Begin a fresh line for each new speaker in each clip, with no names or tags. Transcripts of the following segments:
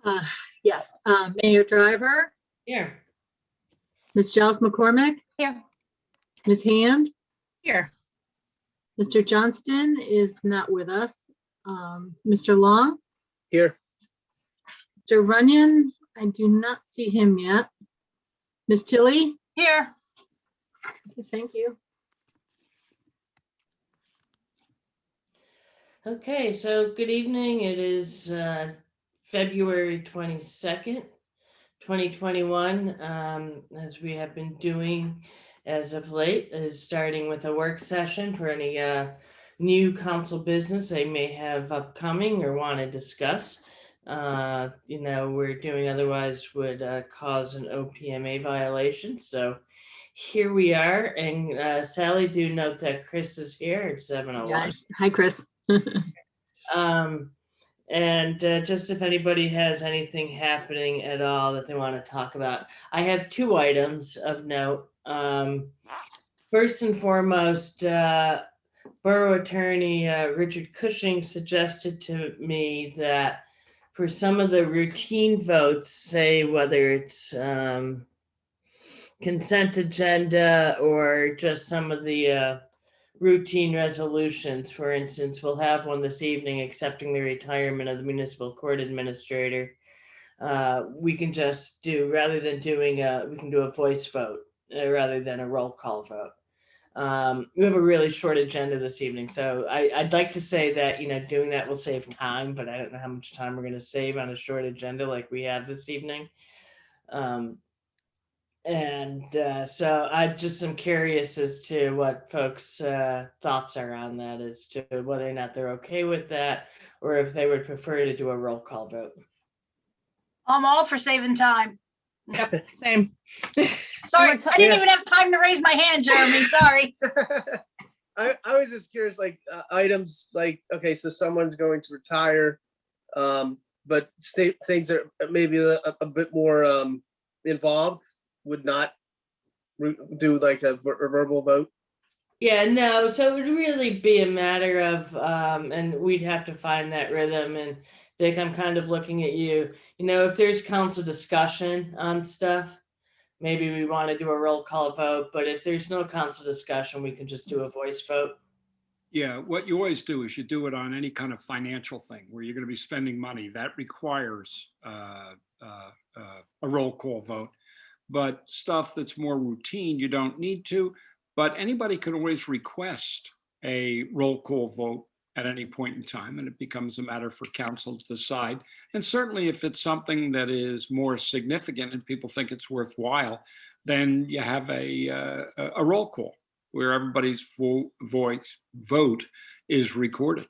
Uh, Yes, Mayor Driver,
Here.
Ms. Giles McCormick,
Here.
Ms. Hand,
Here.
Mr. Johnston is not with us. Mr. Long,
Here.
Mr. Runyon, I do not see him yet. Ms. Tilly?
Here.
Okay, thank you.
Okay, so good evening. It is February 22nd, 2021. As we have been doing as of late, is starting with a work session for any new council business they may have upcoming or want to discuss. We're doing otherwise would cause an OPMA violation. So here we are. And Sally, do note that Chris is here at 7:01.
Yes. Hi, Chris.
And just if anybody has anything happening at all that they want to talk about, I have 2 items of note. First and foremost, Borough Attorney Richard Cushing suggested to me that for some of the routine votes, say whether it's consent agenda or just some of the routine resolutions, for instance, we'll have one this evening accepting the retirement of the municipal court administrator. We can just do, rather than doing we can do a voice vote rather than a roll call vote. We have a really short agenda this evening, so I'd like to say that, doing that will save time, but I don't know how much time we're going to save on a short agenda like we have this evening. So I just am curious as to what folks' thoughts are on that, as to whether or not they're okay with that, or if they would prefer to do a roll call vote.
I'm all for saving time.
Yep. Same.
Sorry, I didn't even have time to raise my hand, Jeremy. Sorry.
I was just curious, like items like, okay, so someone's going to retire, but things that are maybe a bit more involved would not do like a verbal vote.
Yeah, no, so it would really be a matter of, and we'd have to find that rhythm. And Dick, I'm kind of looking at you, if there's council discussion on stuff, maybe we want to do a roll call vote, but if there's no council discussion, we can just do a voice vote.
Yeah, what you always do is you do it on any kind of financial thing where you're going to be spending money. That requires a roll call vote. But stuff that's more routine, you don't need to. But anybody can always request a roll call vote at any point in time, and it becomes a matter for council to decide. And certainly if it's something that is more significant and people think it's worthwhile, then you have a roll call where everybody's vote is recorded.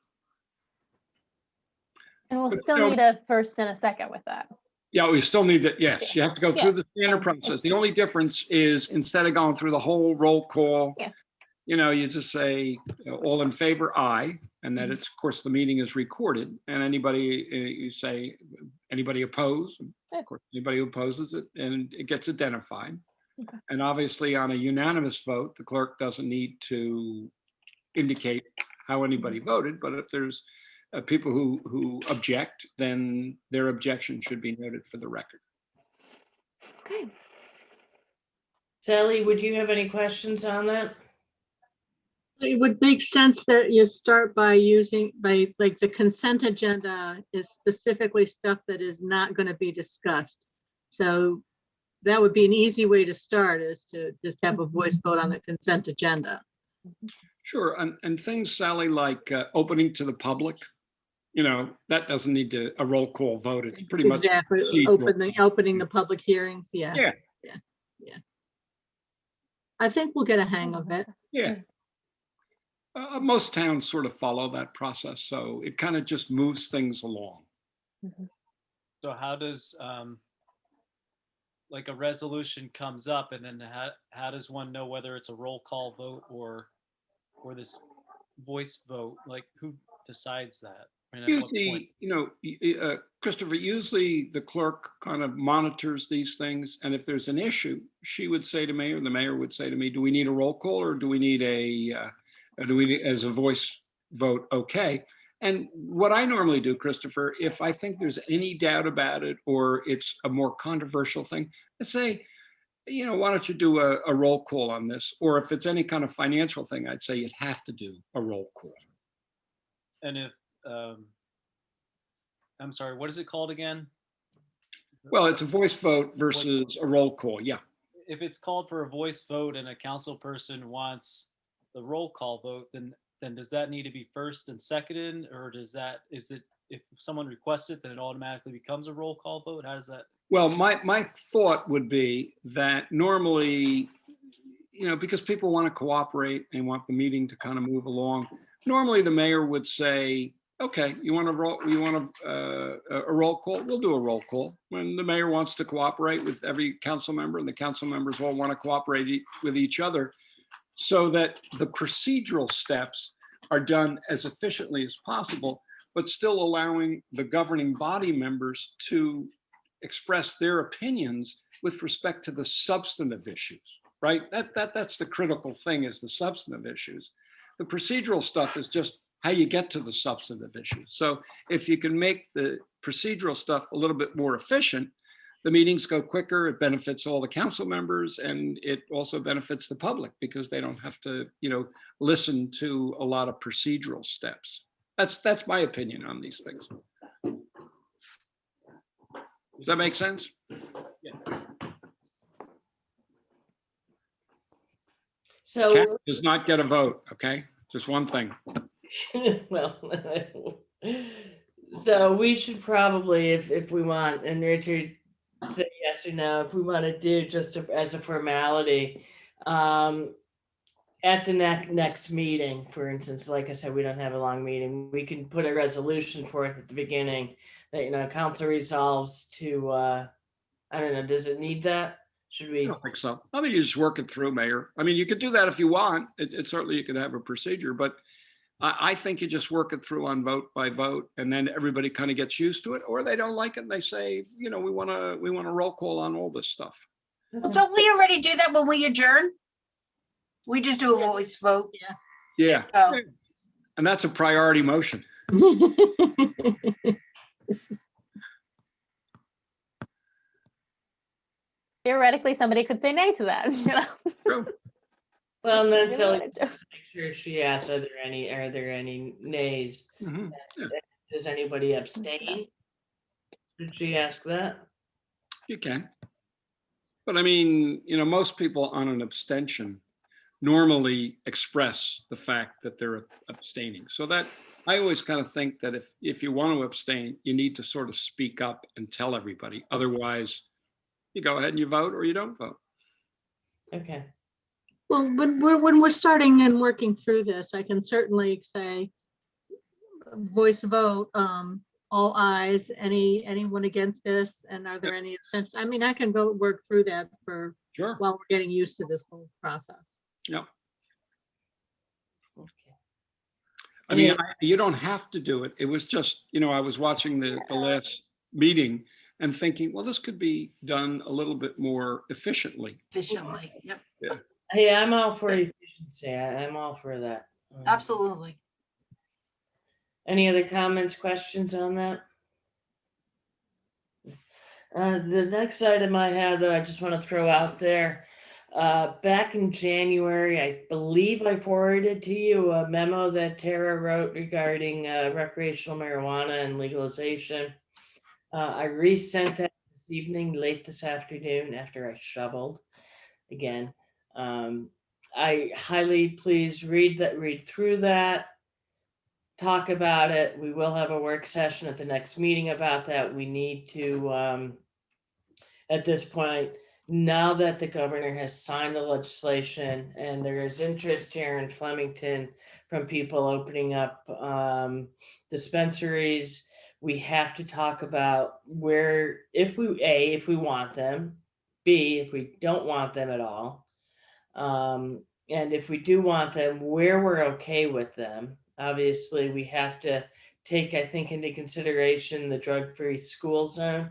And we'll still need a first and a second with that.
Yeah, we still need that. Yes, you have to go through the standard process. The only difference is instead of going through the whole roll call, you just say all in favor, aye. And then it's, of course, the meeting is recorded, and anybody, you say, anybody opposed? Of course, anybody who opposes it, and it gets identified.
Okay.
And obviously on a unanimous vote, the clerk doesn't need to indicate how anybody voted, but if there's people who object, then their objection should be noted for the record.
Okay.
Sally, would you have any questions on that?
It would make sense that you start by like the consent agenda is specifically stuff that is not going to be discussed. So that would be an easy way to start, is to just have a voice vote on the consent agenda.
Sure, and things, Sally, like opening to the public, that doesn't need a roll call vote. It's pretty much
exactly opening the public hearings. Yeah. I think we'll get a hang of it.
Yeah. Most towns sort of follow that process, so it kind of just moves things along.
So how does like a resolution comes up, and then how does one know whether it's a roll call vote or this voice vote? Like, who decides that? I mean,
usually, Christopher, usually the clerk kind of monitors these things, and if there's an issue, she would say to me, or the mayor would say to me, do we need a roll call, or do we need as a voice vote? Okay. And what I normally do, Christopher, if I think there's any doubt about it or it's a more controversial thing, I say, why don't you do a roll call on this? Or if it's any kind of financial thing, I'd say you'd have to do a roll call.
And if, I'm sorry, what is it called again?
Well, it's a voice vote versus a roll call. Yeah.
If it's called for a voice vote and a council person wants the roll call vote, then does that need to be first and seconded, or is it if someone requests it, then it automatically becomes a roll call vote? How does that?
Well, my thought would be that normally, because people want to cooperate and want the meeting to kind of move along, normally the mayor would say, okay, you want a roll call? We'll do a roll call. When the mayor wants to cooperate with every council member and the council members all want to cooperate with each other, so that the procedural steps are done as efficiently as possible, but still allowing the governing body members to express their opinions with respect to the substantive issues, right? That's the critical thing, is the substantive issues. The procedural stuff is just how you get to the substantive issues. So if you can make the procedural stuff a little bit more efficient, the meetings go quicker, it benefits all the council members, and it also benefits the public because they don't have to, listen to a lot of procedural steps. That's my opinion on these things. Does that make sense?
Yeah.
So,
Cat does not get a vote, okay? Just one thing.
well, so we should probably, if we want, and Richard, say yes or no, if we want to do just as a formality, at the next meeting, for instance, like I said, we don't have a long meeting. We can put a resolution for it at the beginning that, council resolves to, I don't know, does it need that? Should
I
we?
don't think so. I mean, you just work it through, Mayor. I mean, you could do that if you want. It certainly, you could have a procedure, but I think you just work it through on vote by vote, and then everybody kind of gets used to it, or they don't like it and they say, we want to roll call on all this stuff.
Well, don't we already do that when we adjourn? We just do a voice vote.
Yeah.
Oh.
And that's a priority motion.
Theoretically, somebody could say nay to that,
True.
Well, and then
You
so
know,
make sure she asks, are there any nays?
Mhm. Yeah,
Does anybody abstain? Did she ask that?
you can. But I mean, most people on an abstention normally express the fact that they're abstaining. So that I always kind of think that if you want to abstain, you need to sort of speak up and tell everybody. Otherwise, you go ahead and you vote or you don't vote.
Okay.
Well, when we're starting and working through this, I can certainly say voice vote, all ayes, anyone against this, and are there any abstentions? I mean, I can go work through that
Sure.
while we're getting used to this whole process.
Yeah.
Okay.
I mean, you don't have to do it. It was just, I was watching the last meeting and thinking, well, this could be done a little bit more efficiently.
Efficiently, yep,
Hey, I'm all for efficiency. I'm all for that.
absolutely.
Any other comments, questions on that? The next item I have that I just want to throw out there, back in January, I believe I forwarded to you a memo that Tara wrote regarding recreational marijuana and legalization. I resent that this evening, late this afternoon, after I shoveled again. I highly please read through that. Talk about it. We will have a work session at the next meeting about that. We need to, at this point, now that the governor has signed the legislation and there is interest here in Flemington from people opening up dispensaries, we have to talk about where, if we want them, B, if we don't want them at all. And if we do want them, where we're okay with them. Obviously, we have to take, I think, into consideration the drug-free school zone.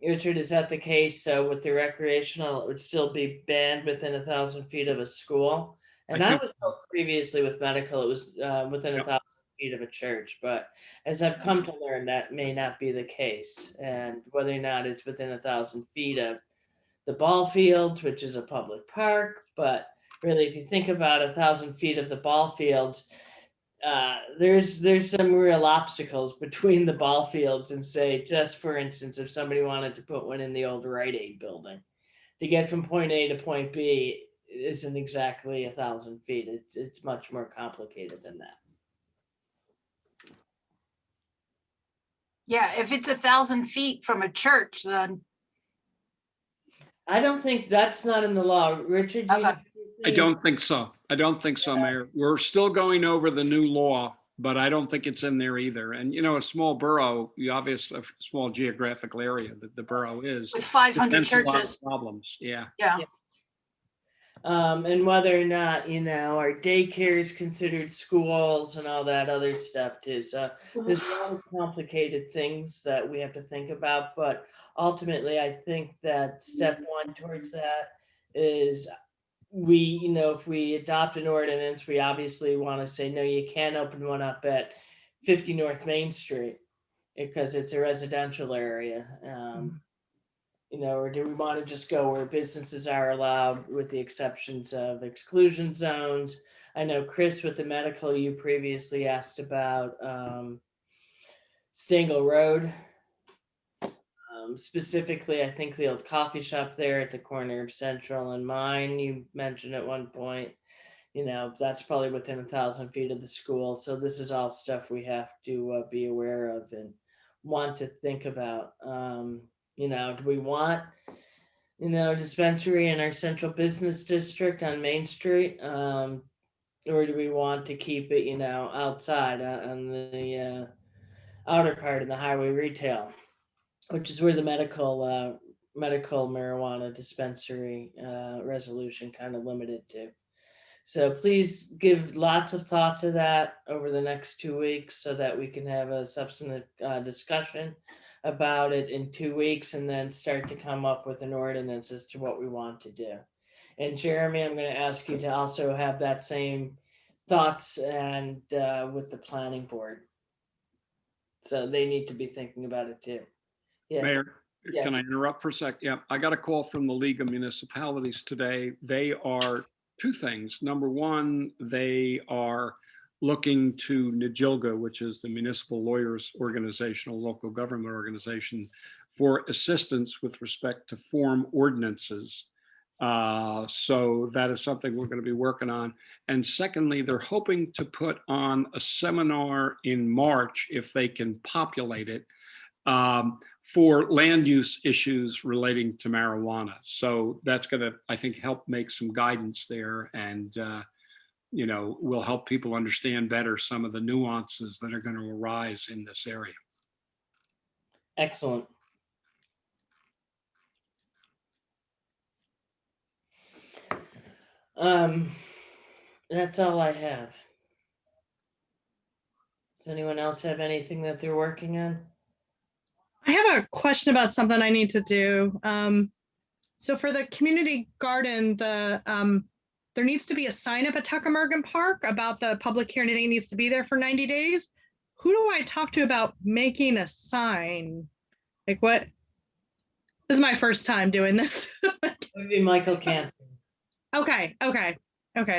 Richard, is that the case? So with the recreational, it would still be banned within 1,000 feet of a school. And I was told previously with medical, it was within 1,000 feet of a church, but as I've come to learn, that may not be the case. And whether or not it's within 1,000 feet of the ball fields, which is a public park, but really, if you think about 1,000 feet of the ball fields, there's some real obstacles between the ball fields and say, just for instance, if somebody wanted to put one in the old Rite Aid building, to get from point A to point B isn't exactly 1,000 feet. It's much more complicated than that.
Yeah, if it's 1,000 feet from a church, then
I don't think that's not in the law. Richard, do you
Okay.
have
I don't think so. I don't think so, Mayor. We're still going over the new law, but I don't think it's in there either. And, you know, a small borough, you obviously, a small geographical area that the borough is.
with 500
presents a lot of
churches,
Problems, yeah.
yeah.
and whether or not, you know, our daycare is considered schools and all that other stuff too. So there's a lot of complicated things that we have to think about, but ultimately, I think that step one towards that is you know, if we adopt an ordinance, we obviously want to say, no, you can't open one up at 50 North Main Street because it's a residential area. You know, or do we want to just go where businesses are allowed with the exceptions of exclusion zones? I know, Chris, with the medical, you previously asked about Stengel Road. Specifically, I think the old coffee shop there at the corner of Central and Mine, you mentioned at one point, you know, that's probably within 1,000 feet of the school. So this is all stuff we have to be aware of and want to think about. You know, do we want, you know, a dispensary in our central business district on Main Street? Or do we want to keep it, you know, outside on the outer part of the highway retail, which is where the medical marijuana dispensary resolution kind of limited to. So please give lots of thought to that over the next 2 weeks so that we can have a substantive discussion about it in 2 weeks and then start to come up with an ordinance as to what we want to do. And Jeremy, I'm going to ask you to also have that same thoughts and with the planning board. So they need to be thinking about it too. Yeah.
Mayor,
Yeah.
can I interrupt for a sec? Yeah, I got a call from the League of Municipalities today. They are two things. Number one, they are looking to NJILGA, which is the Municipal Lawyers Organization, a local government organization, for assistance with respect to form ordinances. So that is something we're going to be working on. And secondly, they're hoping to put on a seminar in March, if they can populate it, for land use issues relating to marijuana. So that's going to, I think, help make some guidance there and, you know, will help people understand better some of the nuances that are going to arise in this area.
Excellent. That's all I have. Does anyone else have anything that they're working on?
I have a question about something I need to do. So for the community garden, there needs to be a sign up at Tuckamergan Park about the public hearing. Anything needs to be there for 90 days. Who do I talk to about making a sign? Like what? This is my first time doing this.
Maybe Michael Canton.
Okay.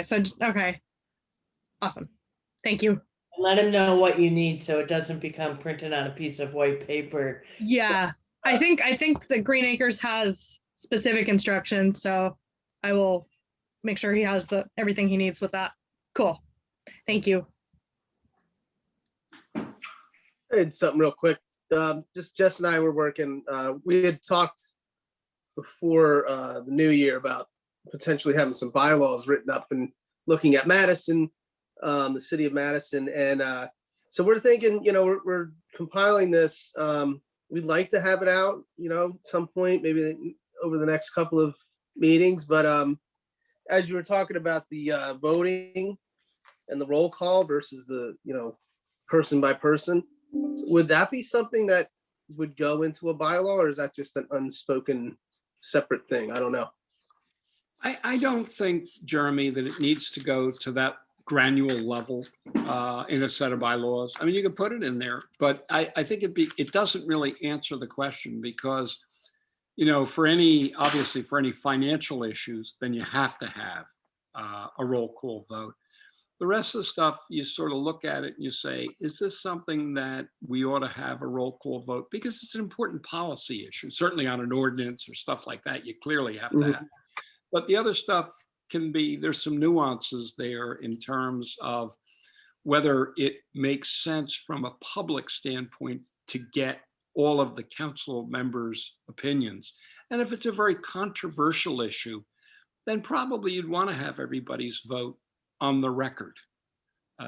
So just, okay. Awesome. Thank you.
Let him know what you need so it doesn't become printed on a piece of white paper.
Yeah, I think the Green Acres has specific instructions, so I will make sure he has everything he needs with that. Cool. Thank you.
I had something real quick. Just Jess and I were working. We had talked before the new year about potentially having some bylaws written up and looking at Madison, the city of Madison. And so we're thinking, you know, we're compiling this. We'd like to have it out, you know, at some point, maybe over the next couple of meetings. But as you were talking about the voting and the roll call versus the, you know, person by person, would that be something that would go into a bylaw, or is that just an unspoken separate thing? I don't know.
I don't think, Jeremy, that it needs to go to that granular level in a set of bylaws. I mean, you can put it in there, but I think it doesn't really answer the question because, you know, obviously for any financial issues, then you have to have a roll call vote. The rest of the stuff, you sort of look at it and you say, is this something that we ought to have a roll call vote? Because it's an important policy issue, certainly on an ordinance or stuff like that, you clearly have to have. But the other stuff can be, there's some nuances there in terms of whether it makes sense from a public standpoint to get all of the council members' opinions. And if it's a very controversial issue, then probably you'd want to have everybody's vote on the record.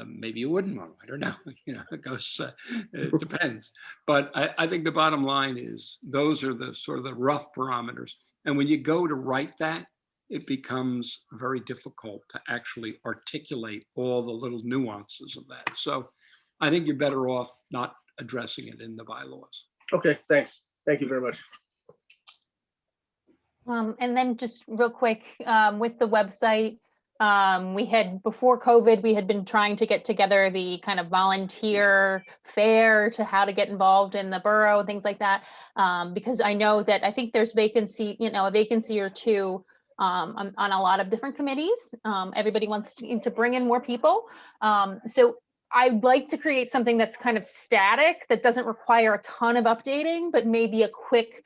Maybe you wouldn't want to, I don't know, you know, it depends. But I think the bottom line is those are the sort of the rough parameters. And when you go to write that, it becomes very difficult to actually articulate all the little nuances of that. So I think you're better off not addressing it in the bylaws.
Okay, thanks. Thank you very much.
And then just real quick, with the website, we had, before COVID, we had been trying to get together the kind of volunteer fair to how to get involved in the borough and things like that. Because I know that I think there's vacancy, you know, a vacancy or two on a lot of different committees. Everybody wants to bring in more people. So I'd like to create something that's kind of static, that doesn't require a ton of updating, but maybe a quick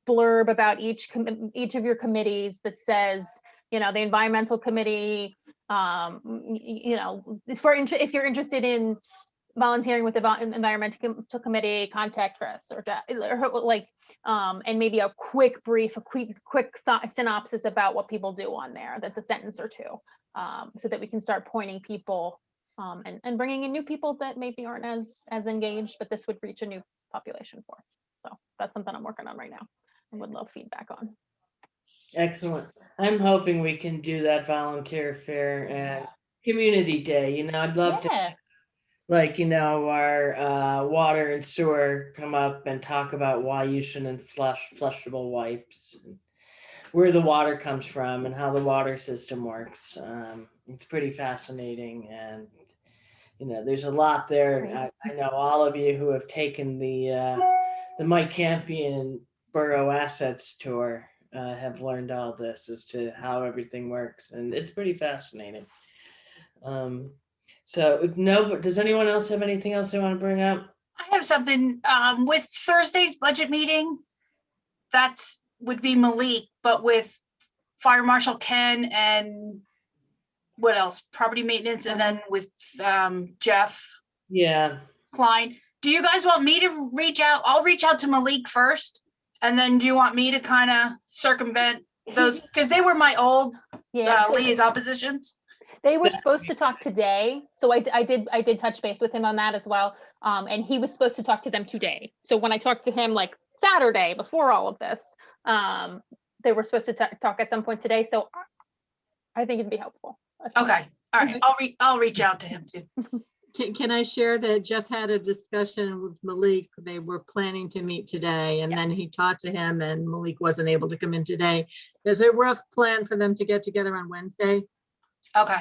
blurb about each of your committees that says, you know, the environmental committee, you know, if you're interested in volunteering with the environmental committee, contact Chris or like, and maybe a quick brief, a quick synopsis about what people do on there. That's a sentence or two, so that we can start pointing people and bringing in new people that maybe aren't as engaged, but this would reach a new population for. So that's something I'm working on right now. I would love feedback on.
Excellent. I'm hoping we can do that volunteer fair and community day. You know, I'd love to,
Yeah.
like, you know, our water and sewer come up and talk about why you shouldn't flush flushable wipes, and where the water comes from and how the water system works. It's pretty fascinating, and you know, there's a lot there. I know all of you who have taken the Mike Campion Borough Assets Tour have learned all this as to how everything works, and it's pretty fascinating. So no, but does anyone else have anything else they want to bring up?
I have something, with Thursday's budget meeting. That would be Malik, but with Fire Marshal Ken and what else? Property maintenance, and then with Jeff
Yeah.
Klein. Do you guys want me to reach out? I'll reach out to Malik first. And then do you want me to kind of circumvent those? Because they were my old liaison positions.
They were supposed to talk today. So I did touch base with him on that as well. And he was supposed to talk to them today. So when I talked to him like Saturday before all of this, they were supposed to talk at some point today. So I think it'd be helpful.
Okay. All right. I'll reach out to him too.
Can I share that Jeff had a discussion with Malik? They were planning to meet today, and then he talked to him, and Malik wasn't able to come in today. There's a rough plan for them to get together on Wednesday,
Okay.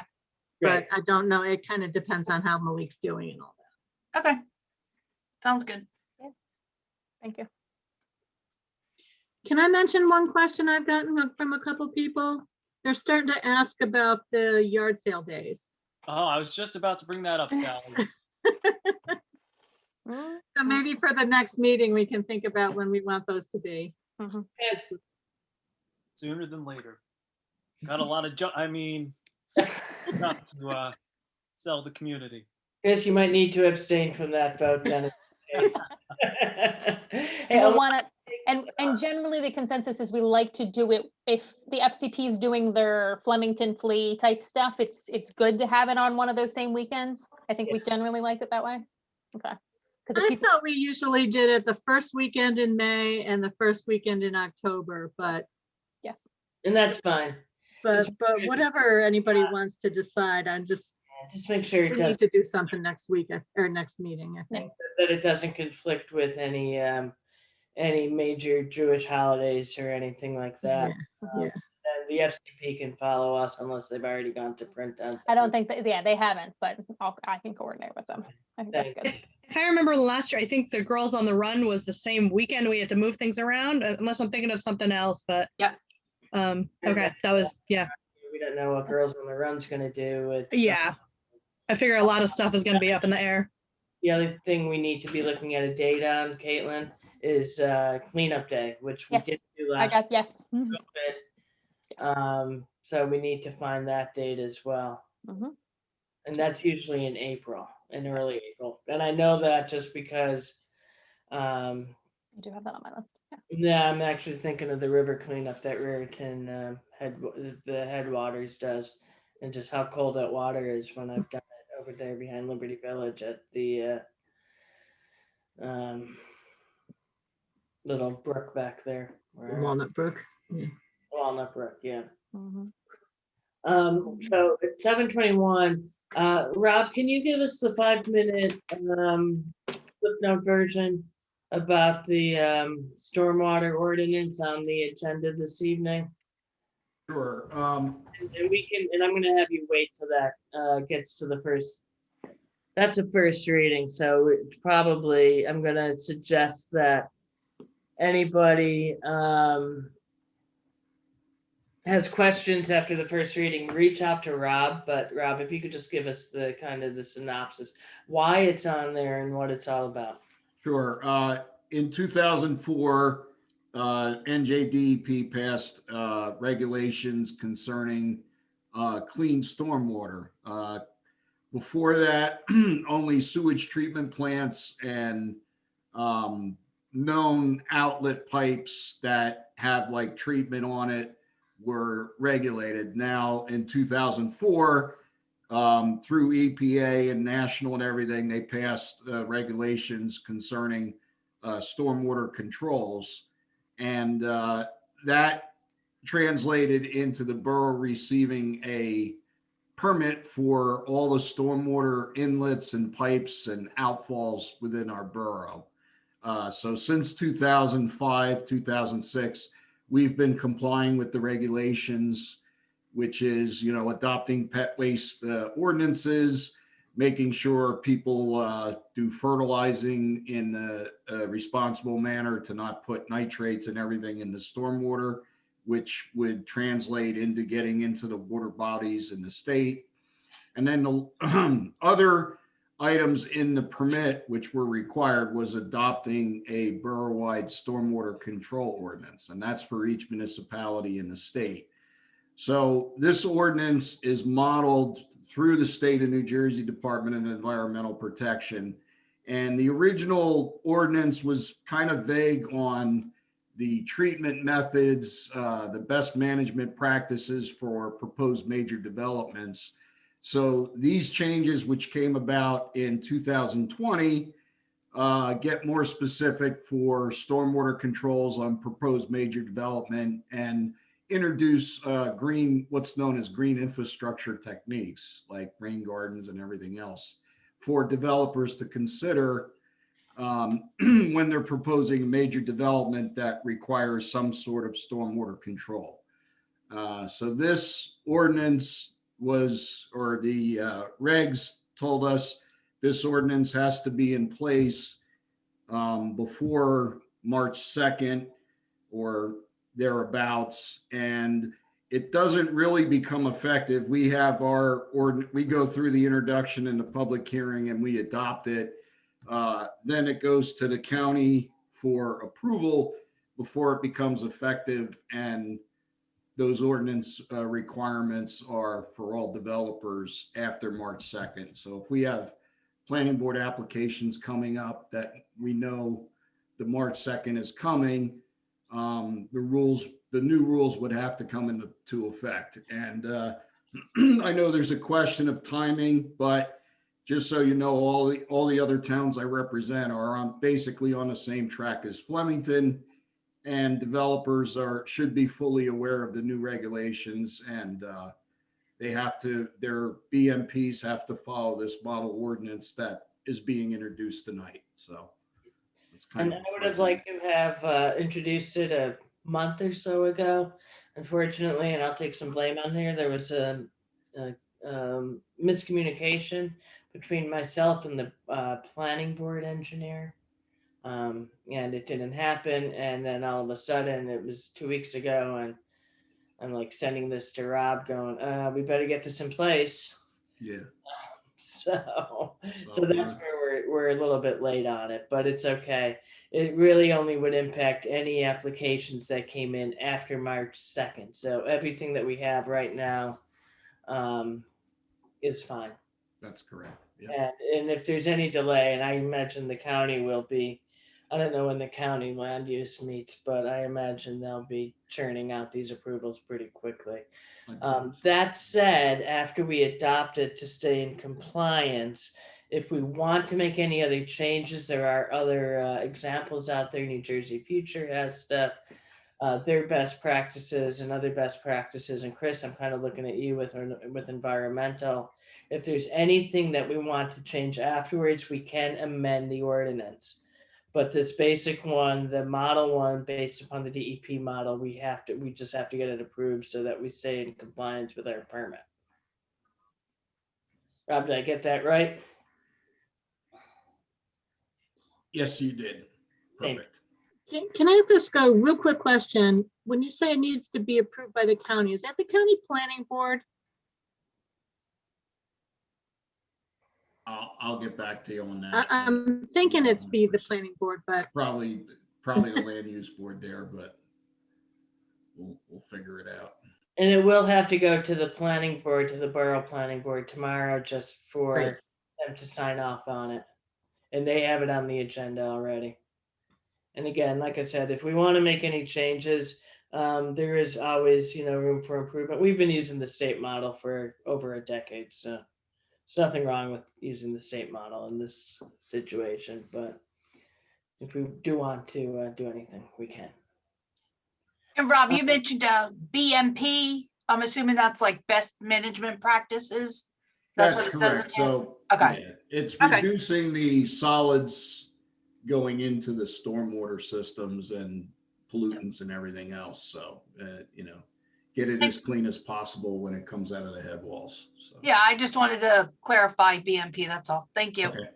but I don't know. It kind of depends on how Malik's doing and all that.
Okay. Sounds good.
Thank you.
Can I mention one question I've gotten from a couple people? They're starting to ask about the yard sale days.
Oh, I was just about to bring that up, Sally.
So maybe for the next meeting, we can think about when we want those to be.
Sooner than later. Got a lot of not to sell the community.
Guess you might need to abstain from that vote then.
We'll want to, and generally the consensus is we like to do it if the FCP is doing their Flemington flea type stuff. It's good to have it on one of those same weekends. I think we generally like it that way. Okay.
I thought we usually did it the first weekend in May and the first weekend in October, but
yes,
and that's fine.
But whatever anybody wants to decide, I'm just
make sure it
we
does
need to do something next week or next meeting. I think
that it doesn't conflict with any major Jewish holidays or anything like that.
Yeah.
And the FCP can follow us unless they've already gone to print on.
I don't think that, yeah, they haven't, but I can coordinate with them. I think that's
Thank
good.
If I remember last year, I think the Girls on the Run was the same weekend. We had to move things around, unless I'm thinking of something else, but.
Yeah.
Okay, that was, yeah,
We don't know what Girls on the Run's gonna do. It's,
yeah. I figure a lot of stuff is gonna be up in the air.
the other thing we need to be looking at a date on, Caitlin, is cleanup day, which we
Yes,
did do
I
last
got, yes. Mhm.
COVID. So we need to find that date as well.
Mhm.
And that's usually in April, in early April. And I know that just because,
I do have that on my list. Yeah.
yeah, I'm actually thinking of the river cleanup that Raritan the headwaters does, and just how cold that water is when I've done it over there behind Liberty Village at the little brook back there.
Walnut Brook.
Walnut Brook, yeah.
Mhm.
So at 7:21, Rob, can you give us the 5-minute footnote version about the stormwater ordinance on the agenda this evening?
Sure.
And we can, and I'm gonna have you wait till that gets to the first. That's a first reading, so it's probably, I'm gonna suggest that anybody has questions after the first reading, reach out to Rob. But Rob, if you could just give us the kind of the synopsis, why it's on there and what it's all about.
Sure. In 2004, NJDEP passed regulations concerning clean stormwater. Before that, only sewage treatment plants and known outlet pipes that have like treatment on it were regulated. Now, in 2004, through EPA and national and everything, they passed regulations concerning stormwater controls. And that translated into the borough receiving a permit for all the stormwater inlets and pipes and outfalls within our borough. So since 2005, 2006, we've been complying with the regulations, which is, adopting pet waste ordinances, making sure people do fertilizing in a responsible manner to not put nitrates and everything in the stormwater, which would translate into getting into the water bodies in the state. And then the other items in the permit, which were required, was adopting a borough-wide stormwater control ordinance, and that's for each municipality in the state. So this ordinance is modeled through the state of New Jersey Department of Environmental Protection. And the original ordinance was kind of vague on the treatment methods, the best management practices for proposed major developments. So these changes, which came about in 2020, get more specific for stormwater controls on proposed major development and introduce what's known as green infrastructure techniques like rain gardens and everything else for developers to consider when they're proposing major development that requires some sort of stormwater control. So this ordinance or the regs told us this ordinance has to be in place before March 2nd or thereabouts, and it doesn't really become effective. We have we go through the introduction and the public hearing and we adopt it. Then it goes to the county for approval before it becomes effective. And those ordinance requirements are for all developers after March 2nd. So if we have planning board applications coming up that we know the March 2nd is coming, the new rules would have to come into effect. And I know there's a question of timing, but just so you know, all the other towns I represent are basically on the same track as Flemington, and developers should be fully aware of the new regulations, and their BMPs have to follow this model ordinance that is being introduced tonight. So.
And I would have liked to have introduced it month or so ago. Unfortunately, and I'll take some blame on here, there was a miscommunication between myself and the planning board engineer. And it didn't happen. And then all of a sudden, it was 2 weeks ago, and I'm like sending this to Rob going, we better get this in place.
Yeah.
So
Well,
that's where we're a little bit late on it, but it's okay. It really only would impact any applications that came in after March 2nd. So everything that we have right now is fine.
That's correct. Yeah.
And if there's any delay, and I imagine the county will be, I don't know when the county land use meets, but I imagine they'll be churning out these approvals pretty quickly. That said, after we adopt it to stay in compliance, if we want to make any other changes, there are other examples out there. New Jersey Future has stuff, their best practices and other best practices. And Chris, I'm kind of looking at you with environmental. If there's anything that we want to change afterwards, we can amend the ordinance. But this basic one, the model one, based upon the DEP model, we just have to get it approved so that we stay in compliance with our permit. Rob, did I get that right?
Yes, you did.
Thank
Perfect.
Can I just go real quick question? When you say it needs to be approved by the county, is that the county planning board?
I'll get back to you on that.
I'm thinking it's be the planning board, but
Probably the land use board there, but we'll figure it out.
And it will have to go to the planning board, to the borough planning board tomorrow, just for
Right.
them to sign off on it. And they have it on the agenda already. And again, like I said, if we want to make any changes, there is always, room for improvement. We've been using the state model for over a decade, so there's nothing wrong with using the state model in this situation. But if we do want to do anything, we can.
And Rob, you mentioned BMP. I'm assuming that's like best management practices.
That's
what it
correct.
does in there?
So
Okay.
yeah, it's
Okay.
reducing the solids going into the stormwater systems and pollutants and everything else. So, get it as clean as possible when it comes out of the head walls. So,
Yeah, I just wanted to clarify BMP. That's all. Thank you.
okay.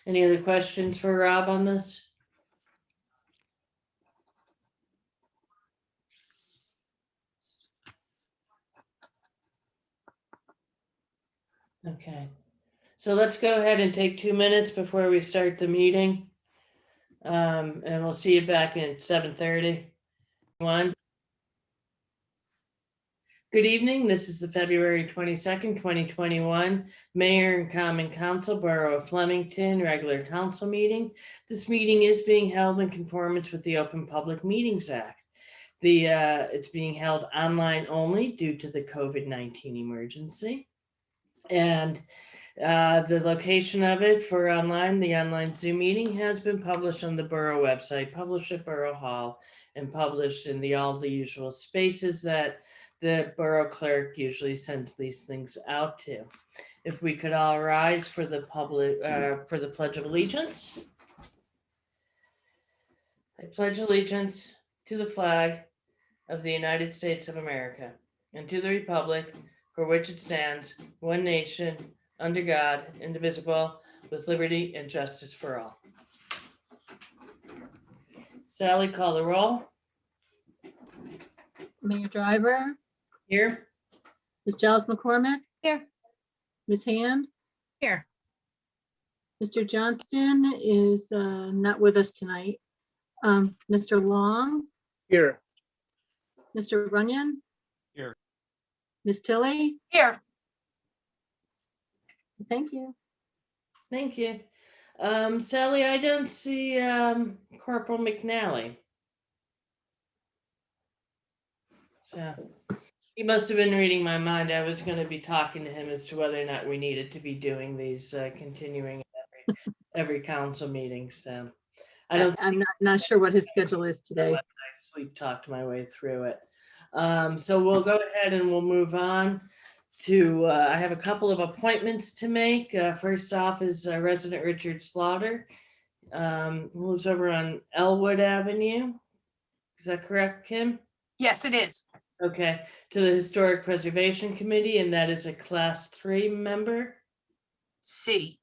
Any other questions for Rob on this? Okay, so let's go ahead and take 2 minutes before we start the meeting. And we'll see you back at 7:30. Good evening. This is the February 22nd, 2021 Mayor and Common Council, Borough of Flemington, regular council meeting. This meeting is being held in conformance with the Open Public Meetings Act. It's being held online only due to the COVID-19 emergency. And the location of it for the online Zoom meeting has been published on the borough website, published at Borough Hall, and published in all the usual spaces that the borough clerk usually sends these things out to. If we could all rise for the Pledge of Allegiance. I pledge allegiance to the flag of the United States of America and to the republic for which it stands, one nation, under God, indivisible, with liberty and justice for all. Sally, call the roll.
Mayor Driver,
Here.
Ms. Giles McCormick,
Here.
Ms. Hand,
Here.
Mr. Johnston is not with us tonight. Mr. Long,
Here.
Mr. Runyon.
Here.
Ms. Tilly,
Here.
thank you.
Thank you. Sally, I don't see Corporal McNally. So he must have been reading my mind. I was going to be talking to him as to whether or not we needed to be doing these continuing every council meeting. So
I'm not sure what his schedule is today.
I sleep talked my way through it. So we'll go ahead and we'll move on. I have a couple of appointments to make. First off is resident Richard Slaughter, who lives over on Elwood Avenue. Is that correct, Kim?
Yes, it is.
Okay, to the Historic Preservation Committee, and that is a Class 3 member.
C,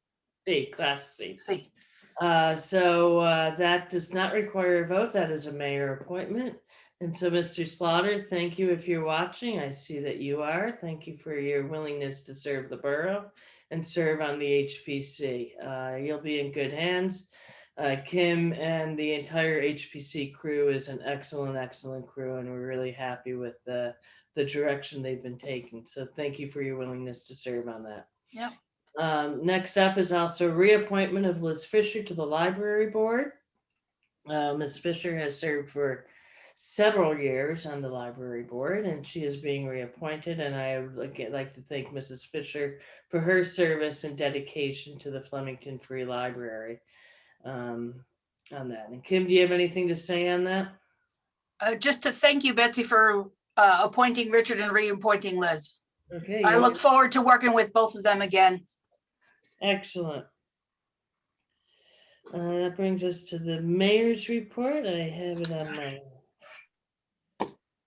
Class C.
C.
So that does not require a vote. That is a mayor appointment. And so, Mr. Slaughter, thank you if you're watching. I see that you are. Thank you for your willingness to serve the borough and serve on the HPC. You'll be in good hands. Kim and the entire HPC crew is an excellent, excellent crew, and we're really happy with the direction they've been taking. So thank you for your willingness to serve on that.
Yep.
Next up is also reappointment of Liz Fisher to the library board. Ms. Fisher has served for several years on the library board, and she is being reappointed. And I would like to thank Mrs. Fisher for her service and dedication to the Flemington Free Library on that. And Kim, do you have anything to say on that?
Just to thank you, Betsy, for appointing Richard and reappointing Liz.
Okay.
I look forward to working with both of them again.
Excellent. That brings us to the mayor's report. I have it on my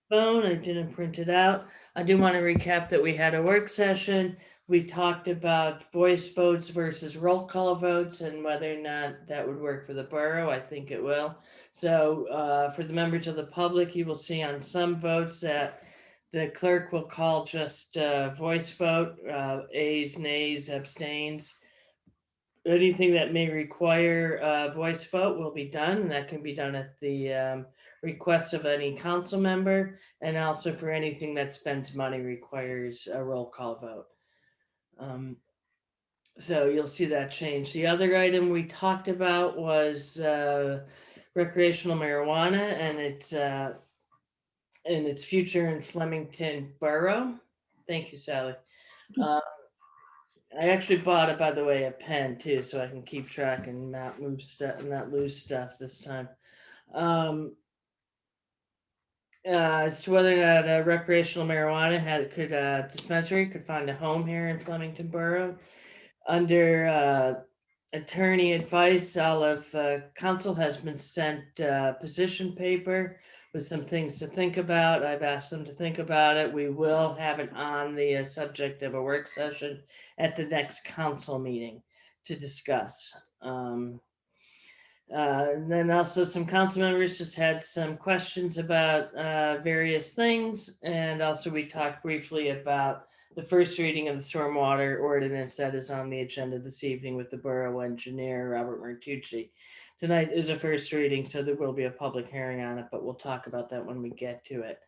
phone. I didn't print it out. I do want to recap that we had a work session. We talked about voice votes versus roll call votes and whether or not that would work for the borough. I think it will. So for the members of the public, you will see on some votes that the clerk will call just voice vote, ayes, nays, abstains. Anything that may require a voice vote will be done, and that can be done at the request of any council member, and also for anything that spends money requires a roll call vote. So you'll see that change. The other item we talked about was recreational marijuana and its future in Flemington Borough. Thank you, Sally. I actually bought it, by the way, a pen too, so I can keep track and not move stuff, not lose stuff this time. As to whether or not recreational marijuana dispensary could find a home here in Flemington Borough. Under attorney advice, all of council has been sent position paper with some things to think about. I've asked them to think about it. We will have it on the subject of a work session at the next council meeting to discuss. And then also some council members just had some questions about various things. And also we talked briefly about the first reading of the stormwater ordinance that is on the agenda this evening with the borough engineer, Robert Martucci. Tonight is a first reading, so there will be a public hearing on it, but we'll talk about that when we get to it.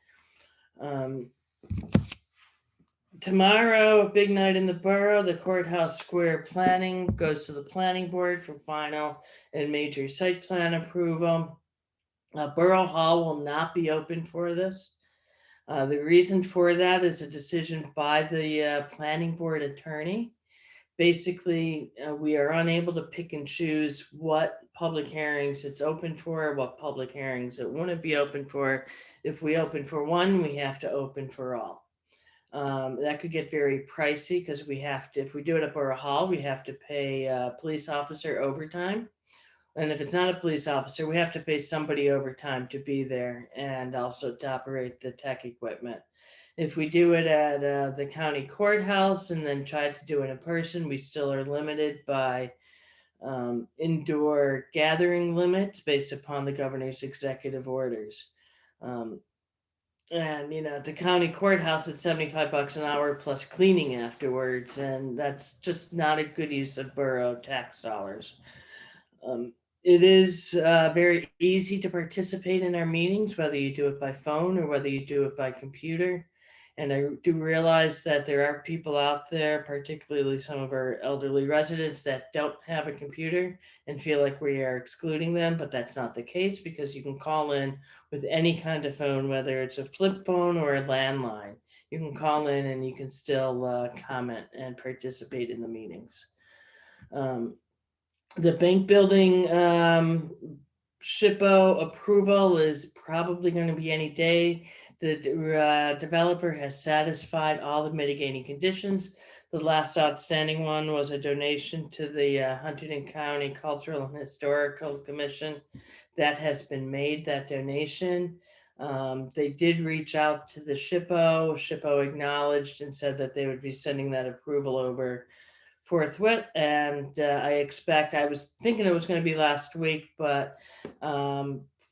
Tomorrow, a big night in the borough, the courthouse square planning goes to the planning board for final and major site plan approval. Borough Hall will not be open for this. The reason for that is a decision by the planning board attorney. Basically, we are unable to pick and choose what public hearings it's open for, what public hearings it wouldn't be open for. If we open for one, we have to open for all. That could get very pricey because we have to, if we do it at Borough Hall, we have to pay a police officer overtime. And if it's not a police officer, we have to pay somebody overtime to be there and also to operate the tech equipment. If we do it at the county courthouse and then try to do it in person, we still are limited by indoor gathering limits based upon the governor's executive orders. And at the county courthouse, it's $75 an hour plus cleaning afterwards, and that's just not a good use of borough tax dollars. It is very easy to participate in our meetings, whether you do it by phone or whether you do it by computer. And I do realize that there are people out there, particularly some of our elderly residents, that don't have a computer and feel like we are excluding them, but that's not the case because you can call in with any kind of phone, whether it's a flip phone or a landline. You can call in and you can still comment and participate in the meetings. The bank building SHPO approval is probably going to be any day. The developer has satisfied all the mitigating conditions. The last outstanding one was a donation to the Huntington County Cultural and Historical Commission. That has been made, that donation. They did reach out to the SHPO. SHPO acknowledged and said that they would be sending that approval over forthwith, and I was thinking it was going to be last week, but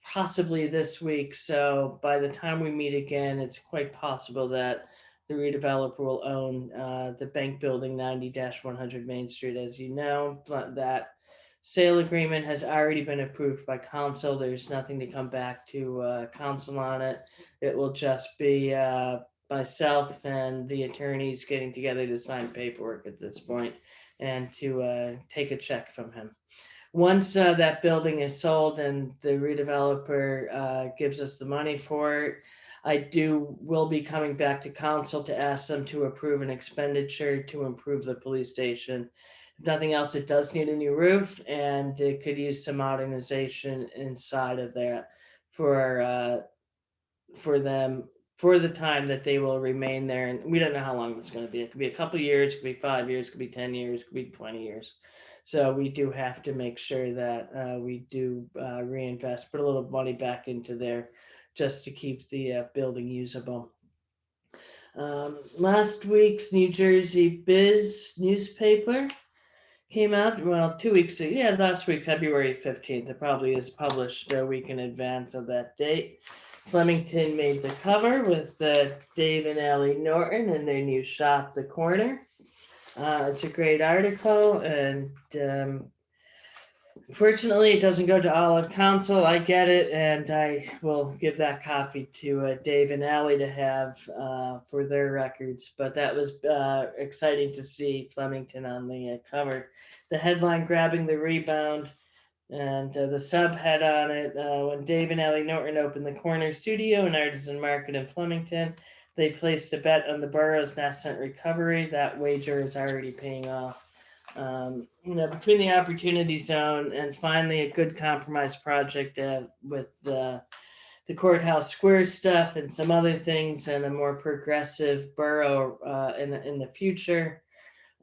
possibly this week. So by the time we meet again, it's quite possible that the redeveloper will own the bank building 90-100 Main Street. As you know, that sale agreement has already been approved by council. There's nothing to come back to council on it. It will just be myself and the attorneys getting together to sign paperwork at this point and to take a check from him. Once that building is sold and the redeveloper gives us the money for it, will be coming back to council to ask them to approve an expenditure to improve the police station. If nothing else, it does need a new roof, and it could use some modernization inside of that for them for the time that they will remain there. And we don't know how long it's going to be. It could be a couple of years, it could be 5 years, it could be 10 years, it could be 20 years. So we do have to make sure that we do reinvest, put a little money back into there just to keep the building usable. Last week's New Jersey Biz newspaper came out, well, 2 weeks ago. Yeah, last week, February 15th. It probably is published a week in advance of that date. Flemington made the cover with Dave and Allie Norton and their new shop, The Corner. It's a great article, and fortunately, it doesn't go to all of council. I get it, and I will give that copy to Dave and Allie to have for their records. But that was exciting to see Flemington on the cover. The headline grabbing the rebound, and the subhead on it, when Dave and Allie Norton opened the Corner Studio and Artisan Market in Flemington, they placed a bet on the borough's nascent recovery. That wager is already paying off. Between the opportunity zone and finally a good compromise project with the courthouse square stuff and some other things, and a more progressive borough in the future.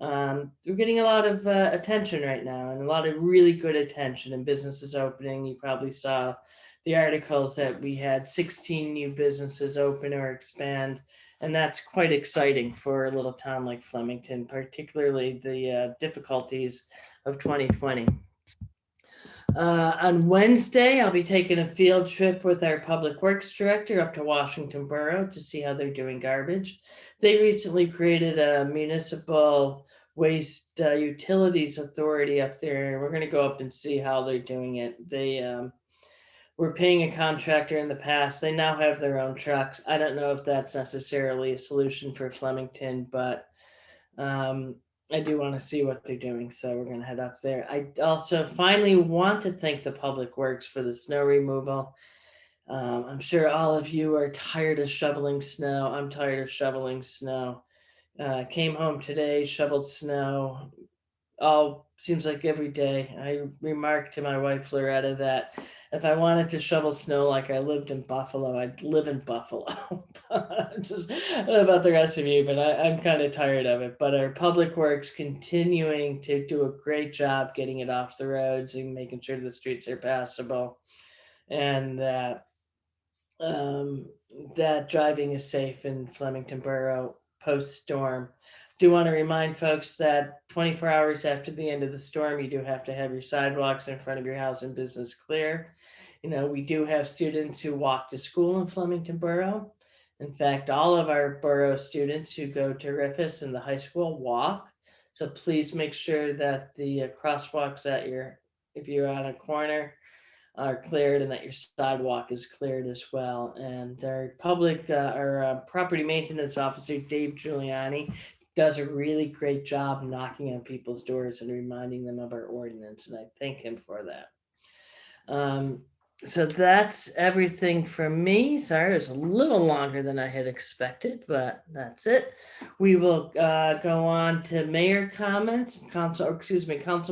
We're getting a lot of attention right now, and a lot of really good attention, and businesses opening. You probably saw the articles that we had 16 new businesses open or expand, and that's quite exciting for a little town like Flemington, particularly the difficulties of 2020. On Wednesday, I'll be taking a field trip with our public works director up to Washington Borough to see how they're doing garbage. They recently created a municipal waste utilities authority up there. We're going to go up and see how they're doing it. They were paying a contractor in the past. They now have their own trucks. I don't know if that's necessarily a solution for Flemington, but I do want to see what they're doing, so we're going to head up there. I also finally want to thank the Public Works for the snow removal. I'm sure all of you are tired of shoveling snow. I'm tired of shoveling snow. Came home today, shoveled snow. Seems like every day. I remarked to my wife Loretta that if I wanted to shovel snow like I lived in Buffalo, I'd live in Buffalo. Just about the rest of you, but I'm kind of tired of it. But our public works continuing to do a great job getting it off the roads and making sure the streets are passable, and that driving is safe in Flemington Borough post-storm. Do want to remind folks that 24 hours after the end of the storm, you do have to have your sidewalks in front of your house and business clear. We do have students who walk to school in Flemington Borough. In fact, all of our borough students who go to Rifus and the high school walk. So please make sure that the crosswalks if you're on a corner, are cleared, and that your sidewalk is cleared as well. And our property maintenance officer, Dave Giuliani, does a really great job knocking on people's doors and reminding them of our ordinance, and I thank him for that. So that's everything from me. Sorry, it was a little longer than I had expected, but that's it. We will go on to mayor comments, council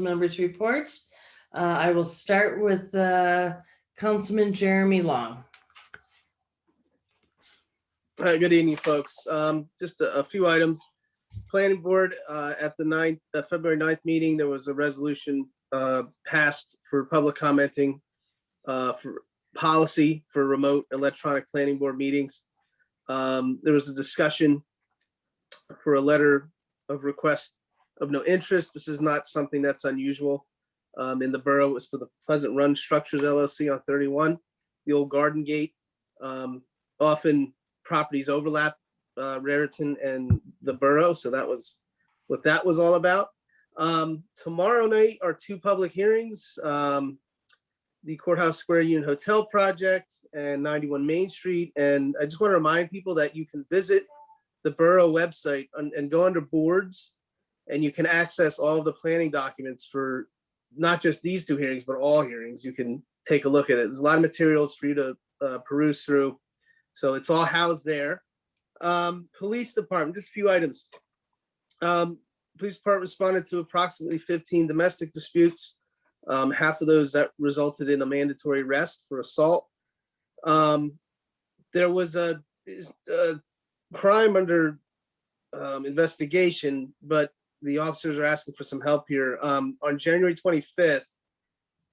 members' reports. I will start with Councilman Jeremy Long.
Good evening, folks. Just a few items. Planning board, at the February 9th meeting, there was a resolution passed for public commenting for policy for remote electronic planning board meetings. There was a discussion for a letter of request of no interest. This is not something that's unusual in the borough. It was for the Pleasant Run Structures LLC on 31, the old Garden Gate. Often properties overlap Raritan and the borough, so that was what that was all about. Tomorrow night are two public hearings, the Courthouse Square Union Hotel project and 91 Main Street. And I just want to remind people that you can visit the borough website and go under boards, and you can access all of the planning documents for not just these two hearings, but all hearings. You can take a look at it. There's a lot of materials for you to peruse through. So it's all housed there. Police department, just a few items. Police department responded to approximately 15 domestic disputes. Half of those that resulted in a mandatory arrest for assault. There was a crime under investigation, but the officers are asking for some help here. On January 25th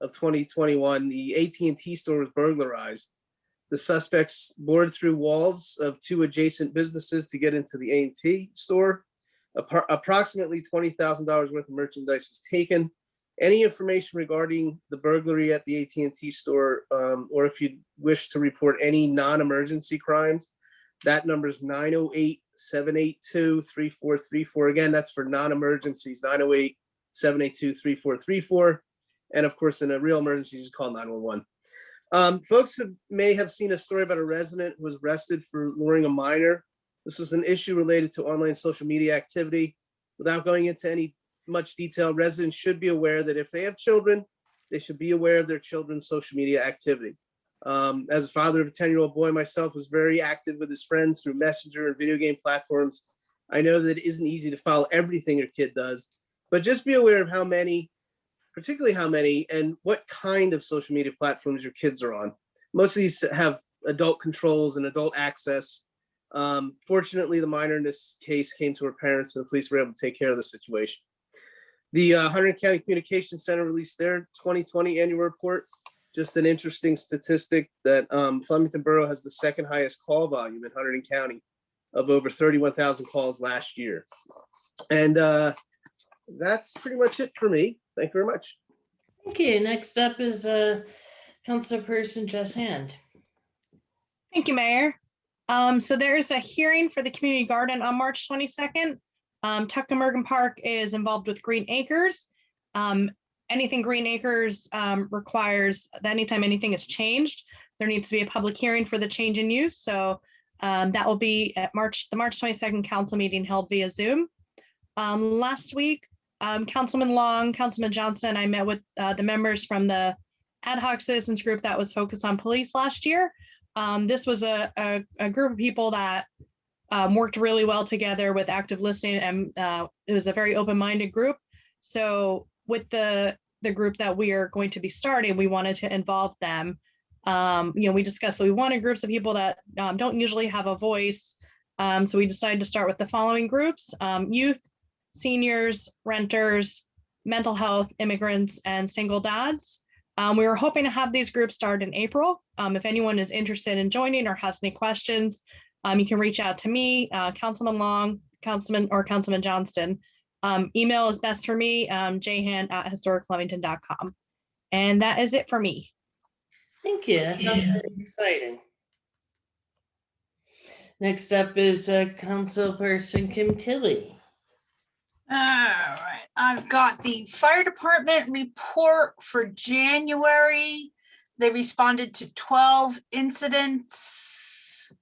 of 2021, the AT&T store was burglarized. The suspects bored through walls of two adjacent businesses to get into the A&T store. Approximately $20,000 worth of merchandise was taken. Any information regarding the burglary at the AT&T store, or if you wish to report any non-emergency crimes, that number is 908-782-3434. Again, that's for non-emergencies, 908-782-3434. And of course, in a real emergency, you just call 911. Folks may have seen a story about a resident who was arrested for luring a minor. This was an issue related to online social media activity. Without going into any much detail, residents should be aware that if they have children, they should be aware of their children's social media activity. As a father of a 10-year-old boy myself, was very active with his friends through Messenger and video game platforms. I know that it isn't easy to follow everything your kid does, but just be aware of how many, particularly how many and what kind of social media platforms your kids are on. Most of these have adult controls and adult access. Fortunately, the minor in this case came to her parents, and the police were able to take care of the situation. The Hunterdon County Communications Center released their 2020 annual report. Just an interesting statistic that Flemington Borough has the second highest call volume in Hunterdon County of over 31,000 calls last year. And that's pretty much it for me. Thank you very much.
Thank you. Next up is Councilperson Jess Hand.
Thank you, Mayor. So there's a hearing for the community garden on March 22nd. Tuckamergan Park is involved with Green Acres. Anything Green Acres requires that anytime anything is changed, there needs to be a public hearing for the change in use. So that will be at the March 22nd council meeting held via Zoom. Last week, Councilman Long, Councilman Johnson, and I met with the members from the ad hoc citizens group that was focused on police last year. This was a group of people that worked really well together with active listening, and it was a very open-minded group. So with the group that we are going to be starting, we wanted to involve them. We discussed that we wanted groups of people that don't usually have a voice. So we decided to start with the following groups: youth, seniors, renters, mental health, immigrants, and single dads. We were hoping to have these groups start in April. If anyone is interested in joining or has any questions, you can reach out to me, Councilman Long, Councilman Johnston. Email is best for me, jhand@historicflemington.com. And that is it for me.
Thank you. That sounds very exciting. Next up is Councilperson Kim Tilley.
All right, I've got the fire department report for January. They responded to 12 incidents,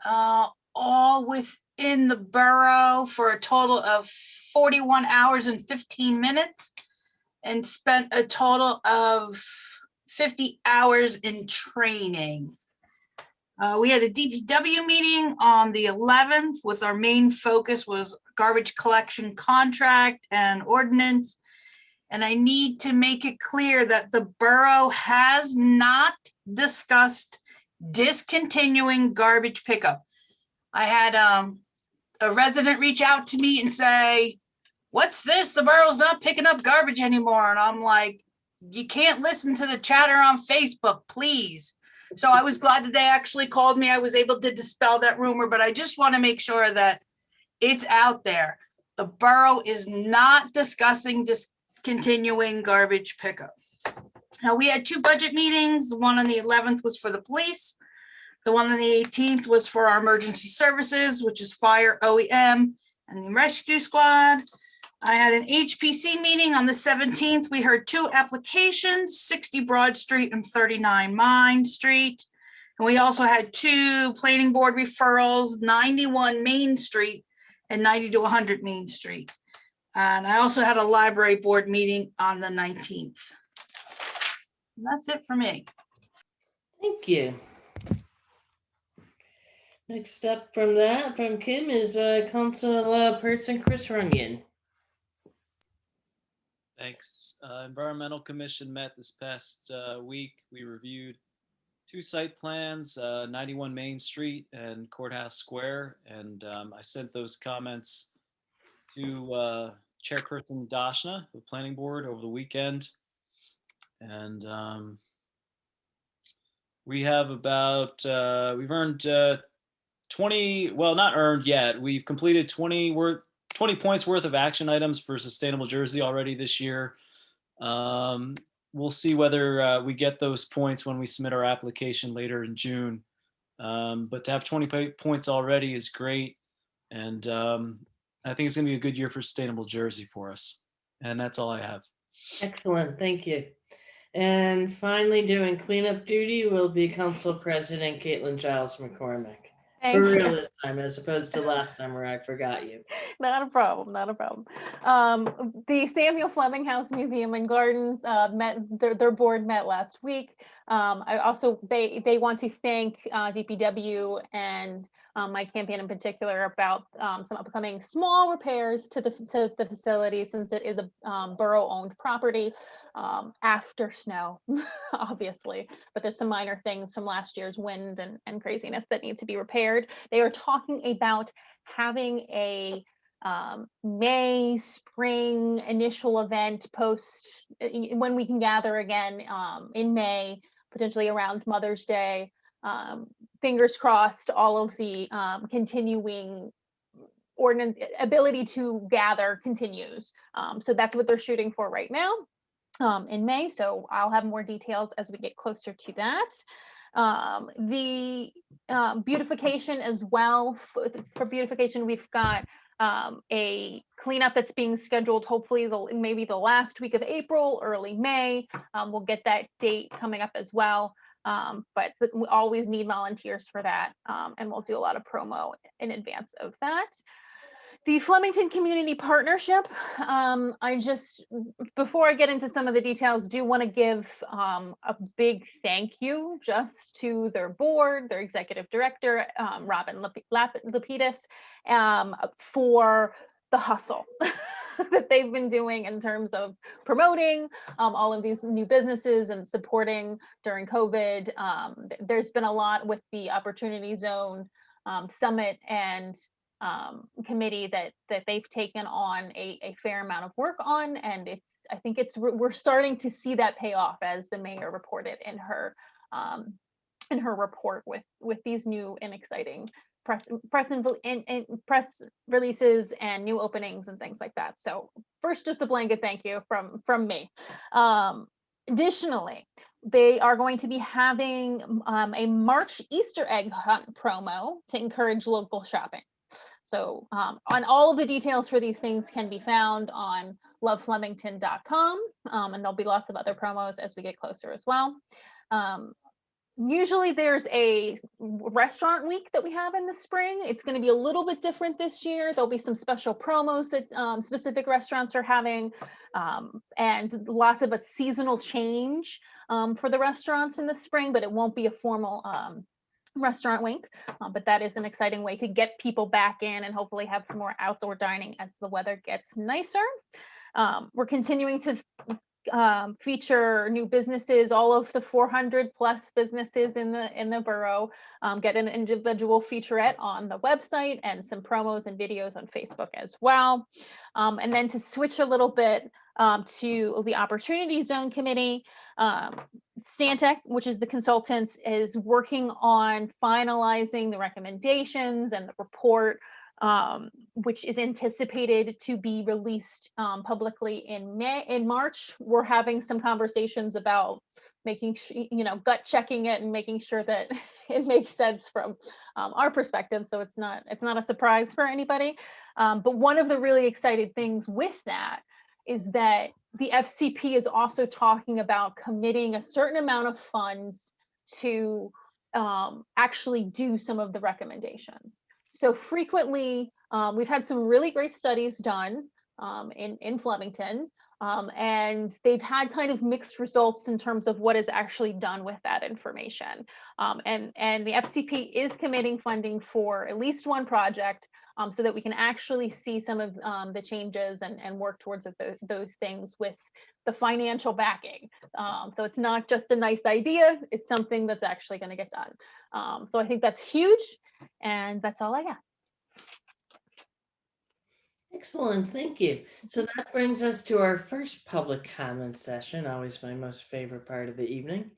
all within the borough for a total of 41 hours and 15 minutes, and spent a total of 50 hours in training. We had a DPW meeting on the 11th with our main focus was garbage collection contract and ordinance. And I need to make it clear that the borough has not discussed discontinuing garbage pickup. I had a resident reach out to me and say, "What's this? The borough's not picking up garbage anymore." And I'm like, you can't listen to the chatter on Facebook, please. So I was glad that they actually called me. I was able to dispel that rumor, but I just want to make sure that it's out there. The borough is not discussing discontinuing garbage pickup. Now, we had 2 budget meetings. The one on the 11th was for the police. The one on the 18th was for our emergency services, which is fire, OEM, and the rescue squad. I had an HPC meeting on the 17th. We heard 2 applications, 60 Broad Street and 39 Mine Street. And we also had 2 planning board referrals, 91 Main Street and 90 to 100 Main Street. And I also had a library board meeting on the 19th. And that's it for me.
Thank you. Next up from Kim is Councilperson Chris Runyon.
Thanks. Environmental Commission met this past week. We reviewed 2 site plans, 91 Main Street and Courthouse Square. And I sent those comments to Chairperson Dashna, the Planning Board, over the weekend. And we have about, we've earned 20, well, not earned yet. We've completed 20 points worth of action items for Sustainable Jersey already this year. We'll see whether we get those points when we submit our application later in June. But to have 20 points already is great. And I think it's going to be a good year for Sustainable Jersey for us. And that's all I have.
Excellent, thank you. And finally, doing cleanup duty will be Council President Caitlin Giles McCormick.
Thank
For real
you.
this time, as opposed to last time where I forgot you.
Not a problem, not a problem. The Samuel Fleming House Museum and Gardens their board met last week. They want to thank DPW and my campaign in particular about some upcoming small repairs to the facility, since it is a borough-owned property after snow, obviously. But there's some minor things from last year's wind and craziness that need to be repaired. They are talking about having a May, spring initial event when we can gather again in May, potentially around Mother's Day. Fingers crossed, all of the continuing ordinance ability to gather continues. So that's what they're shooting for right now in May. So I'll have more details as we get closer to that. The beautification as well. For beautification, we've got a cleanup that's being scheduled, hopefully maybe the last week of April, early May. We'll get that date coming up as well. But we always need volunteers for that, and we'll do a lot of promo in advance of that. The Flemington Community Partnership, before I get into some of the details, do want to give a big thank you just to their board, their executive director, Robin Lapidus, for the hustle that they've been doing in terms of promoting all of these new businesses and supporting during COVID. There's been a lot with the Opportunity Zone Summit and committee that they've taken on a fair amount of work on, and we're starting to see that pay off, as the mayor reported in her report with these new and exciting press releases and new openings and things like that. So first, just a blanket thank you from me. Additionally, they are going to be having a March Easter egg hunt promo to encourage local shopping. So on all of the details for these things can be found on loveflemington.com, and there'll be lots of other promos as we get closer as well. Usually there's a restaurant week that we have in the spring. It's going to be a little bit different this year. There'll be some special promos that specific restaurants are having, and lots of a seasonal change for the restaurants in the spring, but it won't be a formal restaurant week, but that is an exciting way to get people back in and hopefully have some more outdoor dining as the weather gets nicer. We're continuing to feature new businesses, all of the 400 plus businesses in the borough, get an individual featurette on the website and some promos and videos on Facebook as well. And then to switch a little bit to the Opportunity Zone Committee, Stantec, which is the consultant, is working on finalizing the recommendations and the report, which is anticipated to be released publicly in March. We're having some conversations about making gut checking it and making sure that it makes sense from our perspective, so it's not a surprise for anybody. But one of the really exciting things with that is that the FCP is also talking about committing a certain amount of funds to actually do some of the recommendations. So frequently, we've had some really great studies done in Flemington, and they've had kind of mixed results in terms of what is actually done with that information. And the FCP is committing funding for at least one project, so that we can actually see some of the changes and work towards those things with the financial backing. So it's not just a nice idea, it's something that's actually going to get done. So I think that's huge, and that's all I got.
Excellent, thank you. So that brings us to our first public comment session, always my most favorite part of the evening.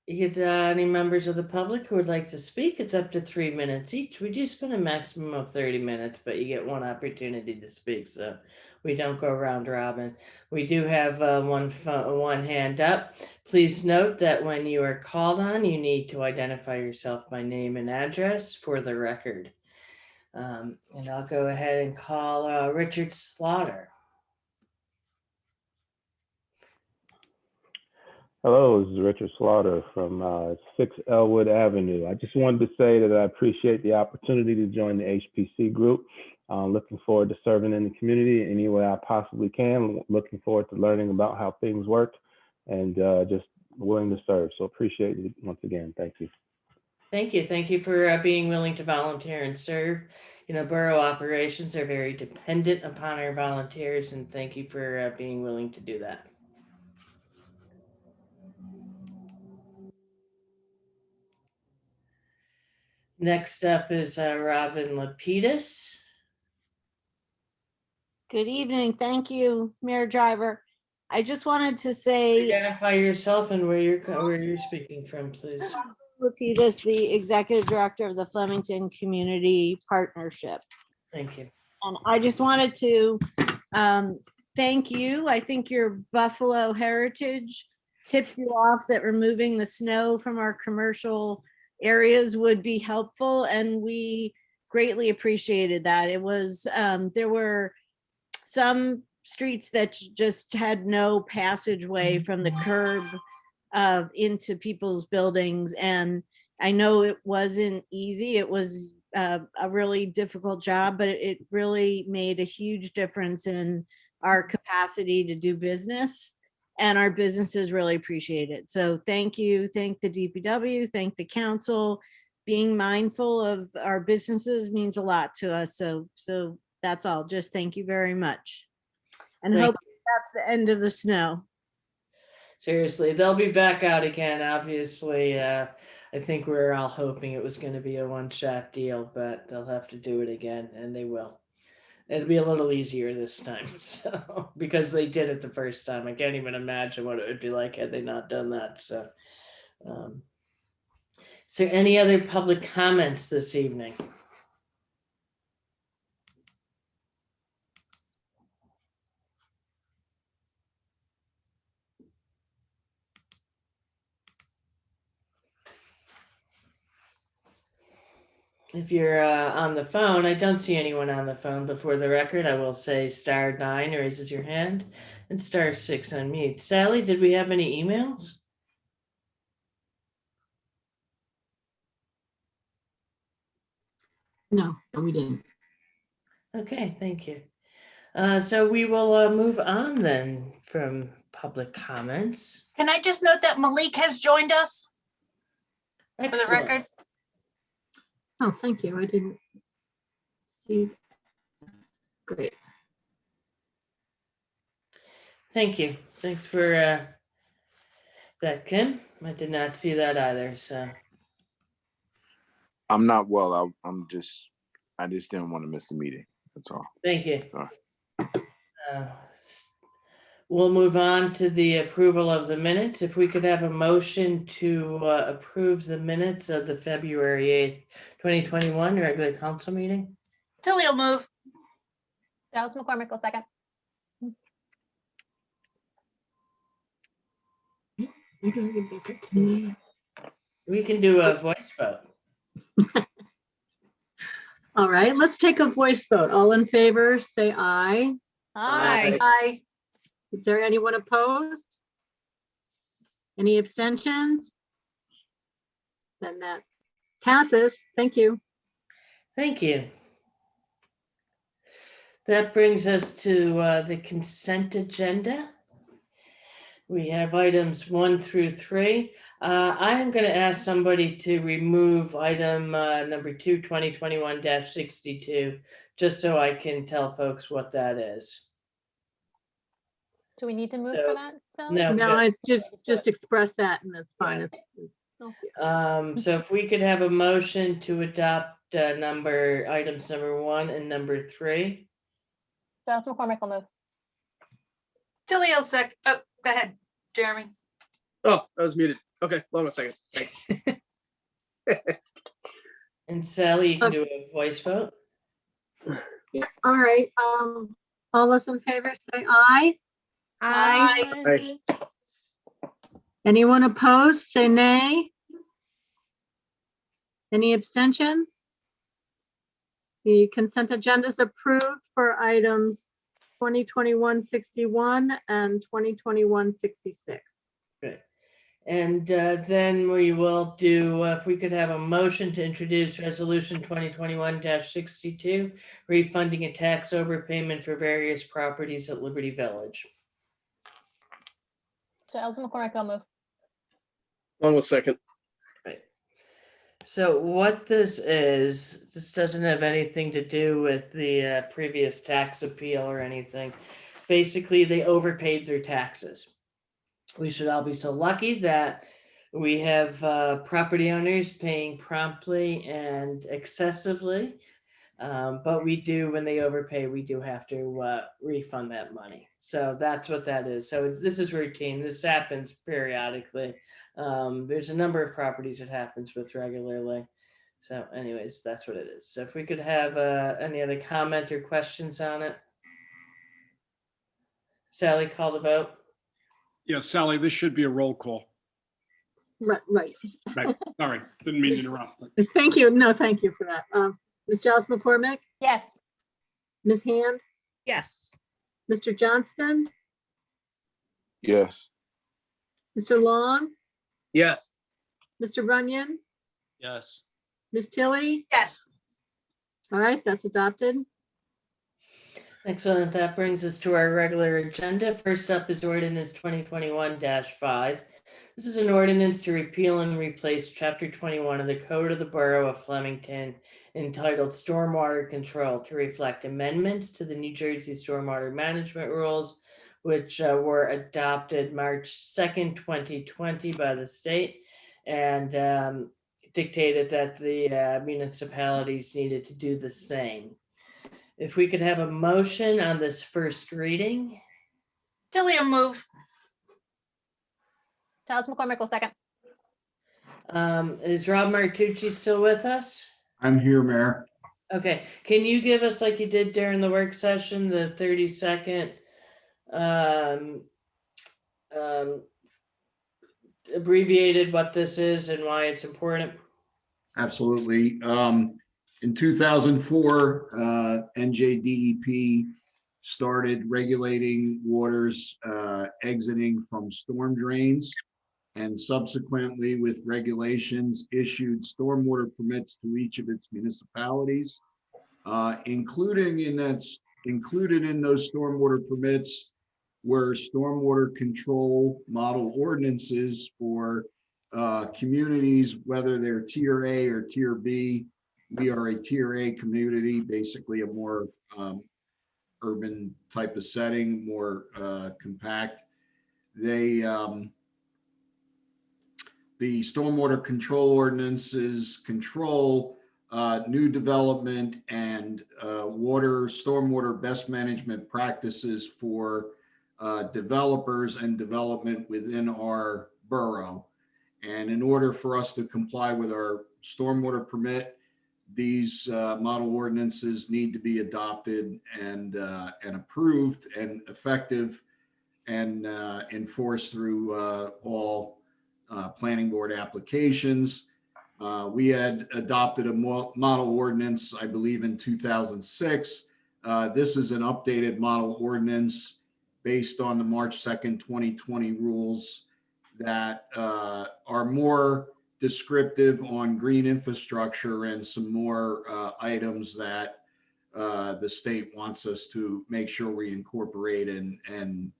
Any members of the public who would like to speak? It's up to 3 minutes each. We do spend a maximum of 30 minutes, but you get one opportunity to speak, so we don't go round robin. We do have one hand up. Please note that when you are called on, you need to identify yourself by name and address for the record. And I'll go ahead and call Richard Slaughter.
Hello, this is Richard Slaughter from 6 Elwood Avenue. I just wanted to say that I appreciate the opportunity to join the HPC group. Looking forward to serving in the community any way I possibly can. Looking forward to learning about how things work and just willing to serve. So appreciate it once again. Thank you.
Thank you. Thank you for being willing to volunteer and serve. Borough operations are very dependent upon our volunteers, and thank you for being willing to do that. Next up is Robin Lapidus.
Good evening. Thank you, Mayor Driver. I just wanted to say,
Identify yourself and where you're speaking from, please.
Lapidus, the Executive Director of the Flemington Community Partnership.
Thank you.
And I just wanted to thank you. I think your Buffalo heritage tipped you off that removing the snow from our commercial areas would be helpful, and we greatly appreciated that. It was, there were some streets that just had no passageway from the curb into people's buildings, and I know it wasn't easy. It was a really difficult job, but it really made a huge difference in our capacity to do business, and our businesses really appreciate it. So thank you. Thank the DPW, thank the council. Being mindful of our businesses means a lot to us. So that's all. Just thank you very much. And hope that's the end of the snow.
Seriously, they'll be back out again. Obviously, I think we're all hoping it was going to be a one-shot deal, but they'll have to do it again, and they will. It'll be a little easier this time, so because they did it the first time. I can't even imagine what it would be like had they not done that. So, is there any other public comments this evening? If you're on the phone, I don't see anyone on the phone, but for the record, I will say *9 raises your hand and *6 unmute. Sally, did we have any emails?
No, we didn't.
Okay, thank you. So we will move on then from public comments.
Can I just note that Malik has joined us for the
Excellent.
record?
Oh, thank you. I didn't see. Great.
Thank you. Thanks for that, Kim. I did not see that either, so.
I'm not well. I just didn't want to miss the meeting. That's all.
Thank you.
Sorry.
We'll move on to the approval of the minutes. If we could have a motion to approve the minutes of the February 8th, 2021 regular council meeting.
Tilly will move.
Dallas McCormick will second.
We can do a voice vote.
All right, let's take a voice vote. All in favor, say aye.
Aye.
Aye.
Is there anyone opposed? Any abstentions? Then that passes. Thank you.
Thank you. That brings us to the consent agenda. We have items 1 through 3. I am going to ask somebody to remove item number 2, 2021-62, just so I can tell folks what that is.
Do we need to move
So,
for that? Sally?
no.
No,
but-
it's just express that and that's fine.
Yeah.
It's-
So if we could have a motion to adopt items number 1 and number 3.
Dallas McCormick will move.
Tilly will sec. Oh, go ahead, Jeremy.
Oh, I was muted. Okay, hold on a second. Thanks.
And Sally, you can do a voice vote.
Yeah, all right. All those in favor, say aye.
Aye.
Nice.
Anyone opposed, say nay. Any abstentions? The consent agenda is approved for items 2021-61 and 2021-66.
Good. And then we will do, if we could have a motion to introduce resolution 2021-62, refunding a tax overpayment for various properties at Liberty Village.
Dallas McCormick will move.
Hold on a second.
So what this doesn't have anything to do with the previous tax appeal or anything. Basically, they overpaid their taxes. We should all be so lucky that we have property owners paying promptly and excessively. But we do, when they overpay, we do have to refund that money. So that's what that is. So this is routine. This happens periodically. There's a number of properties it happens with regularly. So anyways, that's what it is. So if we could have any other comment or questions on it. Sally, call the vote.
Yeah, Sally, this should be a roll call.
Right.
Right. Sorry, didn't mean to interrupt. but-
Thank you. No, thank you for that. Ms. Giles McCormick,
Yes.
Ms. Hand,
Yes.
Mr. Johnston,
Yes.
Mr. Long,
Yes.
Mr. Runyon,
Yes.
Ms. Tilly.
Yes.
All right, that's adopted.
Excellent. That brings us to our regular agenda. First up is ordinance 2021-5. This is an ordinance to repeal and replace Chapter 21 of the Code of the Borough of Flemington entitled Stormwater Control to reflect amendments to the New Jersey Stormwater Management Rules, which were adopted March 2nd, 2020 by the state and dictated that the municipalities needed to do the same. If we could have a motion on this first reading.
Tilly will move.
Dallas McCormick will second.
Is Rob Martucci still with us?
I'm here, Mayor.
Okay, can you give us, like you did during the work session, the 30-second abbreviated what this is and why it's important?
Absolutely. In 2004, NJDEP started regulating waters exiting from storm drains, and subsequently with regulations issued stormwater permits to each of its municipalities. Included in those stormwater permits were stormwater control model ordinances for communities, whether they're tier A or tier B. We are a tier A community, basically a more urban type of setting, more compact. They the stormwater control ordinances control new development and stormwater best management practices for developers and development within our borough. And in order for us to comply with our stormwater permit, these model ordinances need to be adopted and approved and effective and enforced through all planning board applications. We had adopted a model ordinance, I believe, in 2006. This is an updated model ordinance based on the March 2nd, 2020 rules that are more descriptive on green infrastructure and some more items that the state wants us to make sure we incorporate and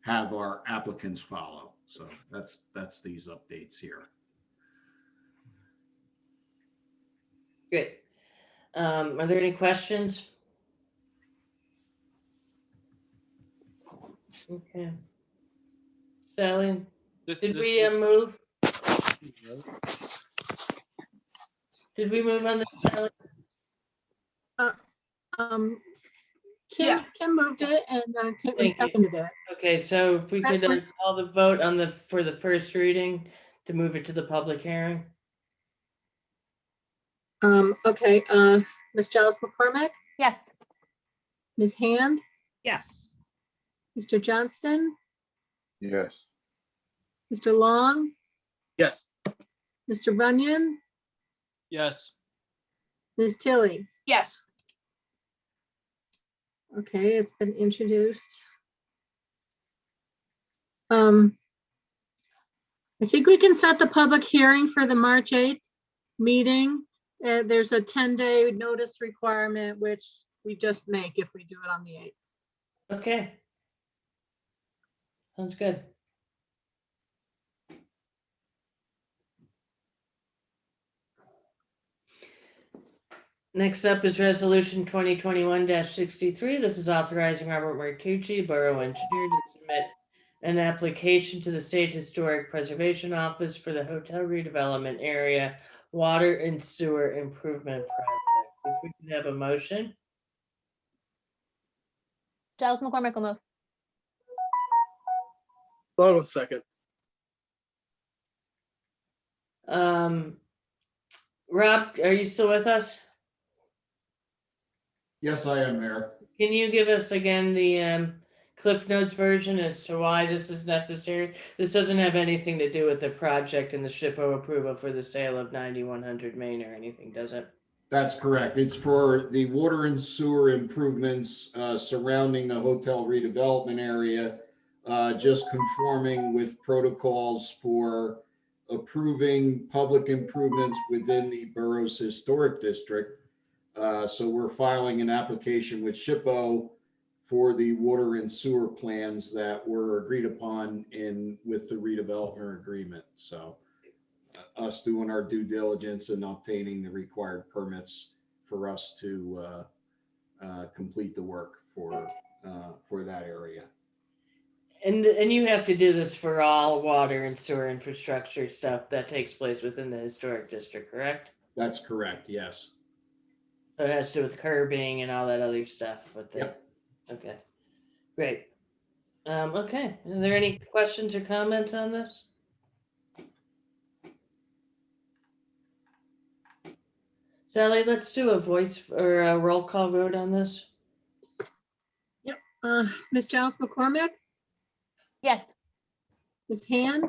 have our applicants follow. So that's these updates here.
Great. Are there any questions? Okay. Sally, did we move? Did we move on this, Sally?
Yeah.
Kim moved it and Caitlin
Thank you.
seconded it.
Okay, so if we
That's
could
fine.
call the vote on for the first reading to move it to the public hearing.
Okay, Ms. Giles McCormick,
Yes.
Ms. Hand,
Yes.
Mr. Johnston,
Yes.
Mr. Long,
Yes.
Mr. Runyon,
Yes.
Ms. Tilly.
Yes.
Okay, it's been introduced. I think we can set the public hearing for the March 8th meeting. There's a 10-day notice requirement, which we just make if we do it on the 8th.
Okay. Sounds good. Next up is resolution 2021-63. This is authorizing Robert Martucci, Borough Engineer, to submit an application to the State Historic Preservation Office for the hotel redevelopment area water and sewer improvement project. If we could have a motion.
Giles McCormick will move.
Long with second.
Rob, are you still with us?
Yes, I am, Mayor.
Can you give us again the Cliff Notes version as to why this is necessary? This doesn't have anything to do with the project and the SHPO approval for the sale of 9100 Main or anything, does it?
That's correct. It's for the water and sewer improvements surrounding the hotel redevelopment area, just conforming with protocols for approving public improvements within the borough's historic district. So we're filing an application with SHPO for the water and sewer plans that were agreed upon with the redevelopment agreement. So us doing our due diligence and obtaining the required permits for us to complete the work for that area.
And you have to do this for all water and sewer infrastructure stuff that takes place within the historic district, correct?
That's correct, yes.
So it has to do with curbing and all that other stuff with the,
Yep.
Okay, great. Okay, are there any questions or comments on this? Sally, let's do a voice or a roll call vote on this.
Yep. Ms. Giles McCormick,
Yes.
Ms. Hand,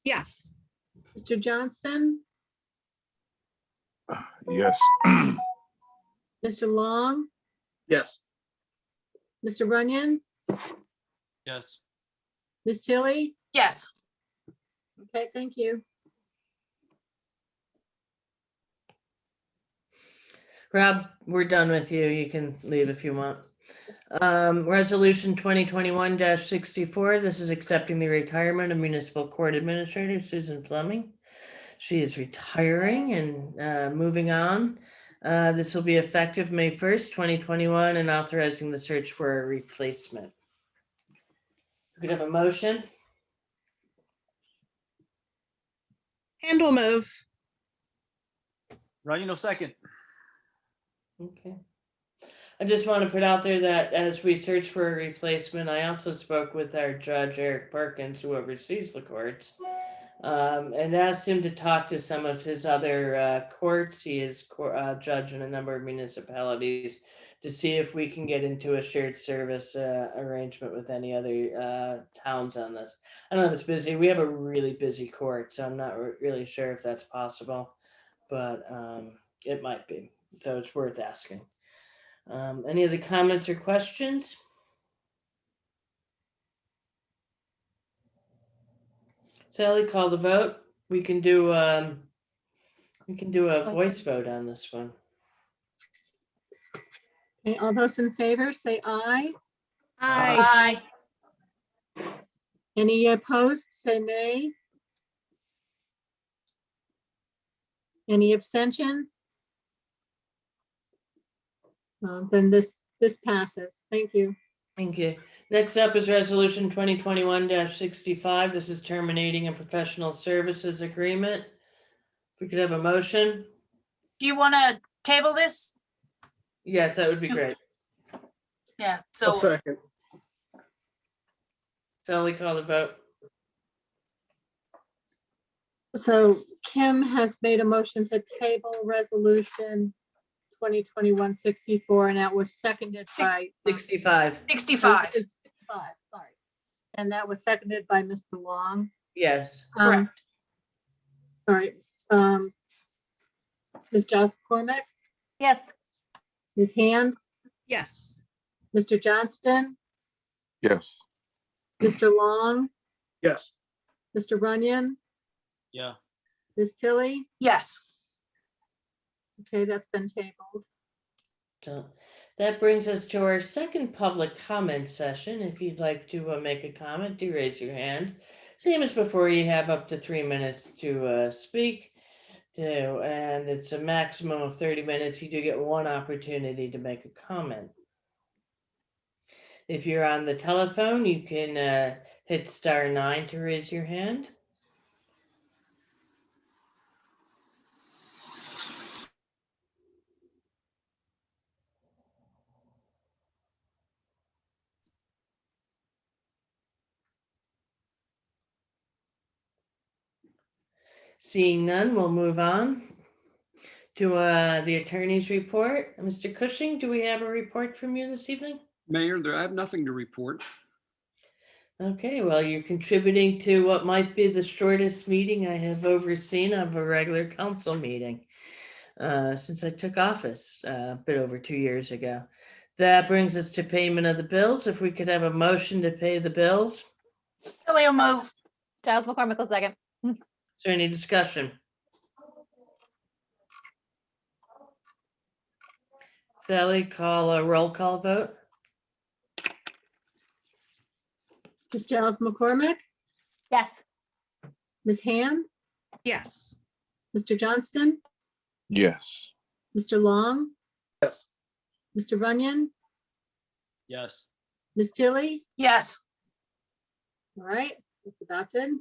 Yes.
Mr. Johnston,
Yes.
Mr. Long,
Yes.
Mr. Runyon,
Yes.
Ms. Tilly.
Yes.
Okay, thank you.
Rob, we're done with you. You can leave if you want. Resolution 2021-64. This is accepting the retirement of Municipal Court Administrator Susan Fleming. She is retiring and moving on. This will be effective May 1st, 2021, and authorizing the search for a replacement. We could have a motion.
Handle move.
Ryan, no second.
Okay. I just want to put out there that as we search for a replacement, I also spoke with our judge, Eric Perkins, who oversees the courts, and asked him to talk to some of his other courts. He is judge in a number of municipalities to see if we can get into a shared service arrangement with any other towns on this. I know it's busy. We have a really busy court, so I'm not really sure if that's possible, but it might be. So it's worth asking. Any other comments or questions? Sally, call the vote. We can do a voice vote on this one.
Okay, all those in favor, say aye.
Aye.
Aye.
Any opposed, say nay. Any abstentions? Then this passes. Thank you.
Thank you. Next up is resolution 2021-65. This is terminating a professional services agreement. If we could have a motion.
Do you want to table this?
Yes, that would be great.
Yeah,
I'll
so
second.
Sally, call the vote.
So Kim has made a motion to table resolution 2021-64, and that was seconded by
65.
65.
65, sorry. And that was seconded by Mr. Long.
Yes.
Correct.
All right. Ms. Giles McCormick,
Yes.
Ms. Hand,
Yes.
Mr. Johnston,
Yes.
Mr. Long,
Yes.
Mr. Runyon,
Yeah.
Ms. Tilly.
Yes.
Okay, that's been tabled.
So that brings us to our second public comment session. If you'd like to make a comment, do raise your hand. Same as before, you have up to 3 minutes to speak. And it's a maximum of 30 minutes. You do get one opportunity to make a comment. If you're on the telephone, you can hit *9 to raise your hand. Seeing none, we'll move on to the attorney's report. Mr. Cushing, do we have a report from you this evening?
Mayor, I have nothing to report.
Okay, well, you're contributing to what might be the shortest meeting I have overseen of a regular council meeting since I took office a bit over 2 years ago. That brings us to payment of the bills. If we could have a motion to pay the bills.
Tilly will move.
Giles McCormick will second.
Is there any discussion? Sally, call a roll call vote.
Ms. Giles McCormick,
Yes.
Ms. Hand,
Yes.
Mr. Johnston,
Yes.
Mr. Long,
Yes.
Mr. Runyon,
Yes.
Ms. Tilly.
Yes.
All right, it's adopted.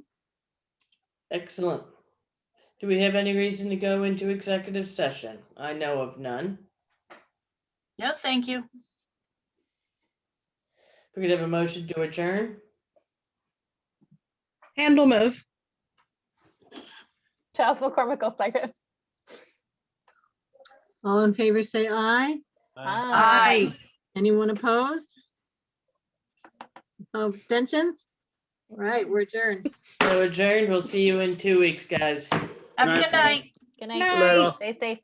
Excellent. Do we have any reason to go into executive session? I know of none.
No, thank you.
We could have a motion to adjourn.
Handle move.
Giles McCormick will second.
All in favor, say aye.
Aye.
Anyone opposed? No abstentions? All right, we're adjourned.
So adjourned. We'll see you in 2 weeks, guys.
Have a good night.
Good night.
Night.
Stay safe.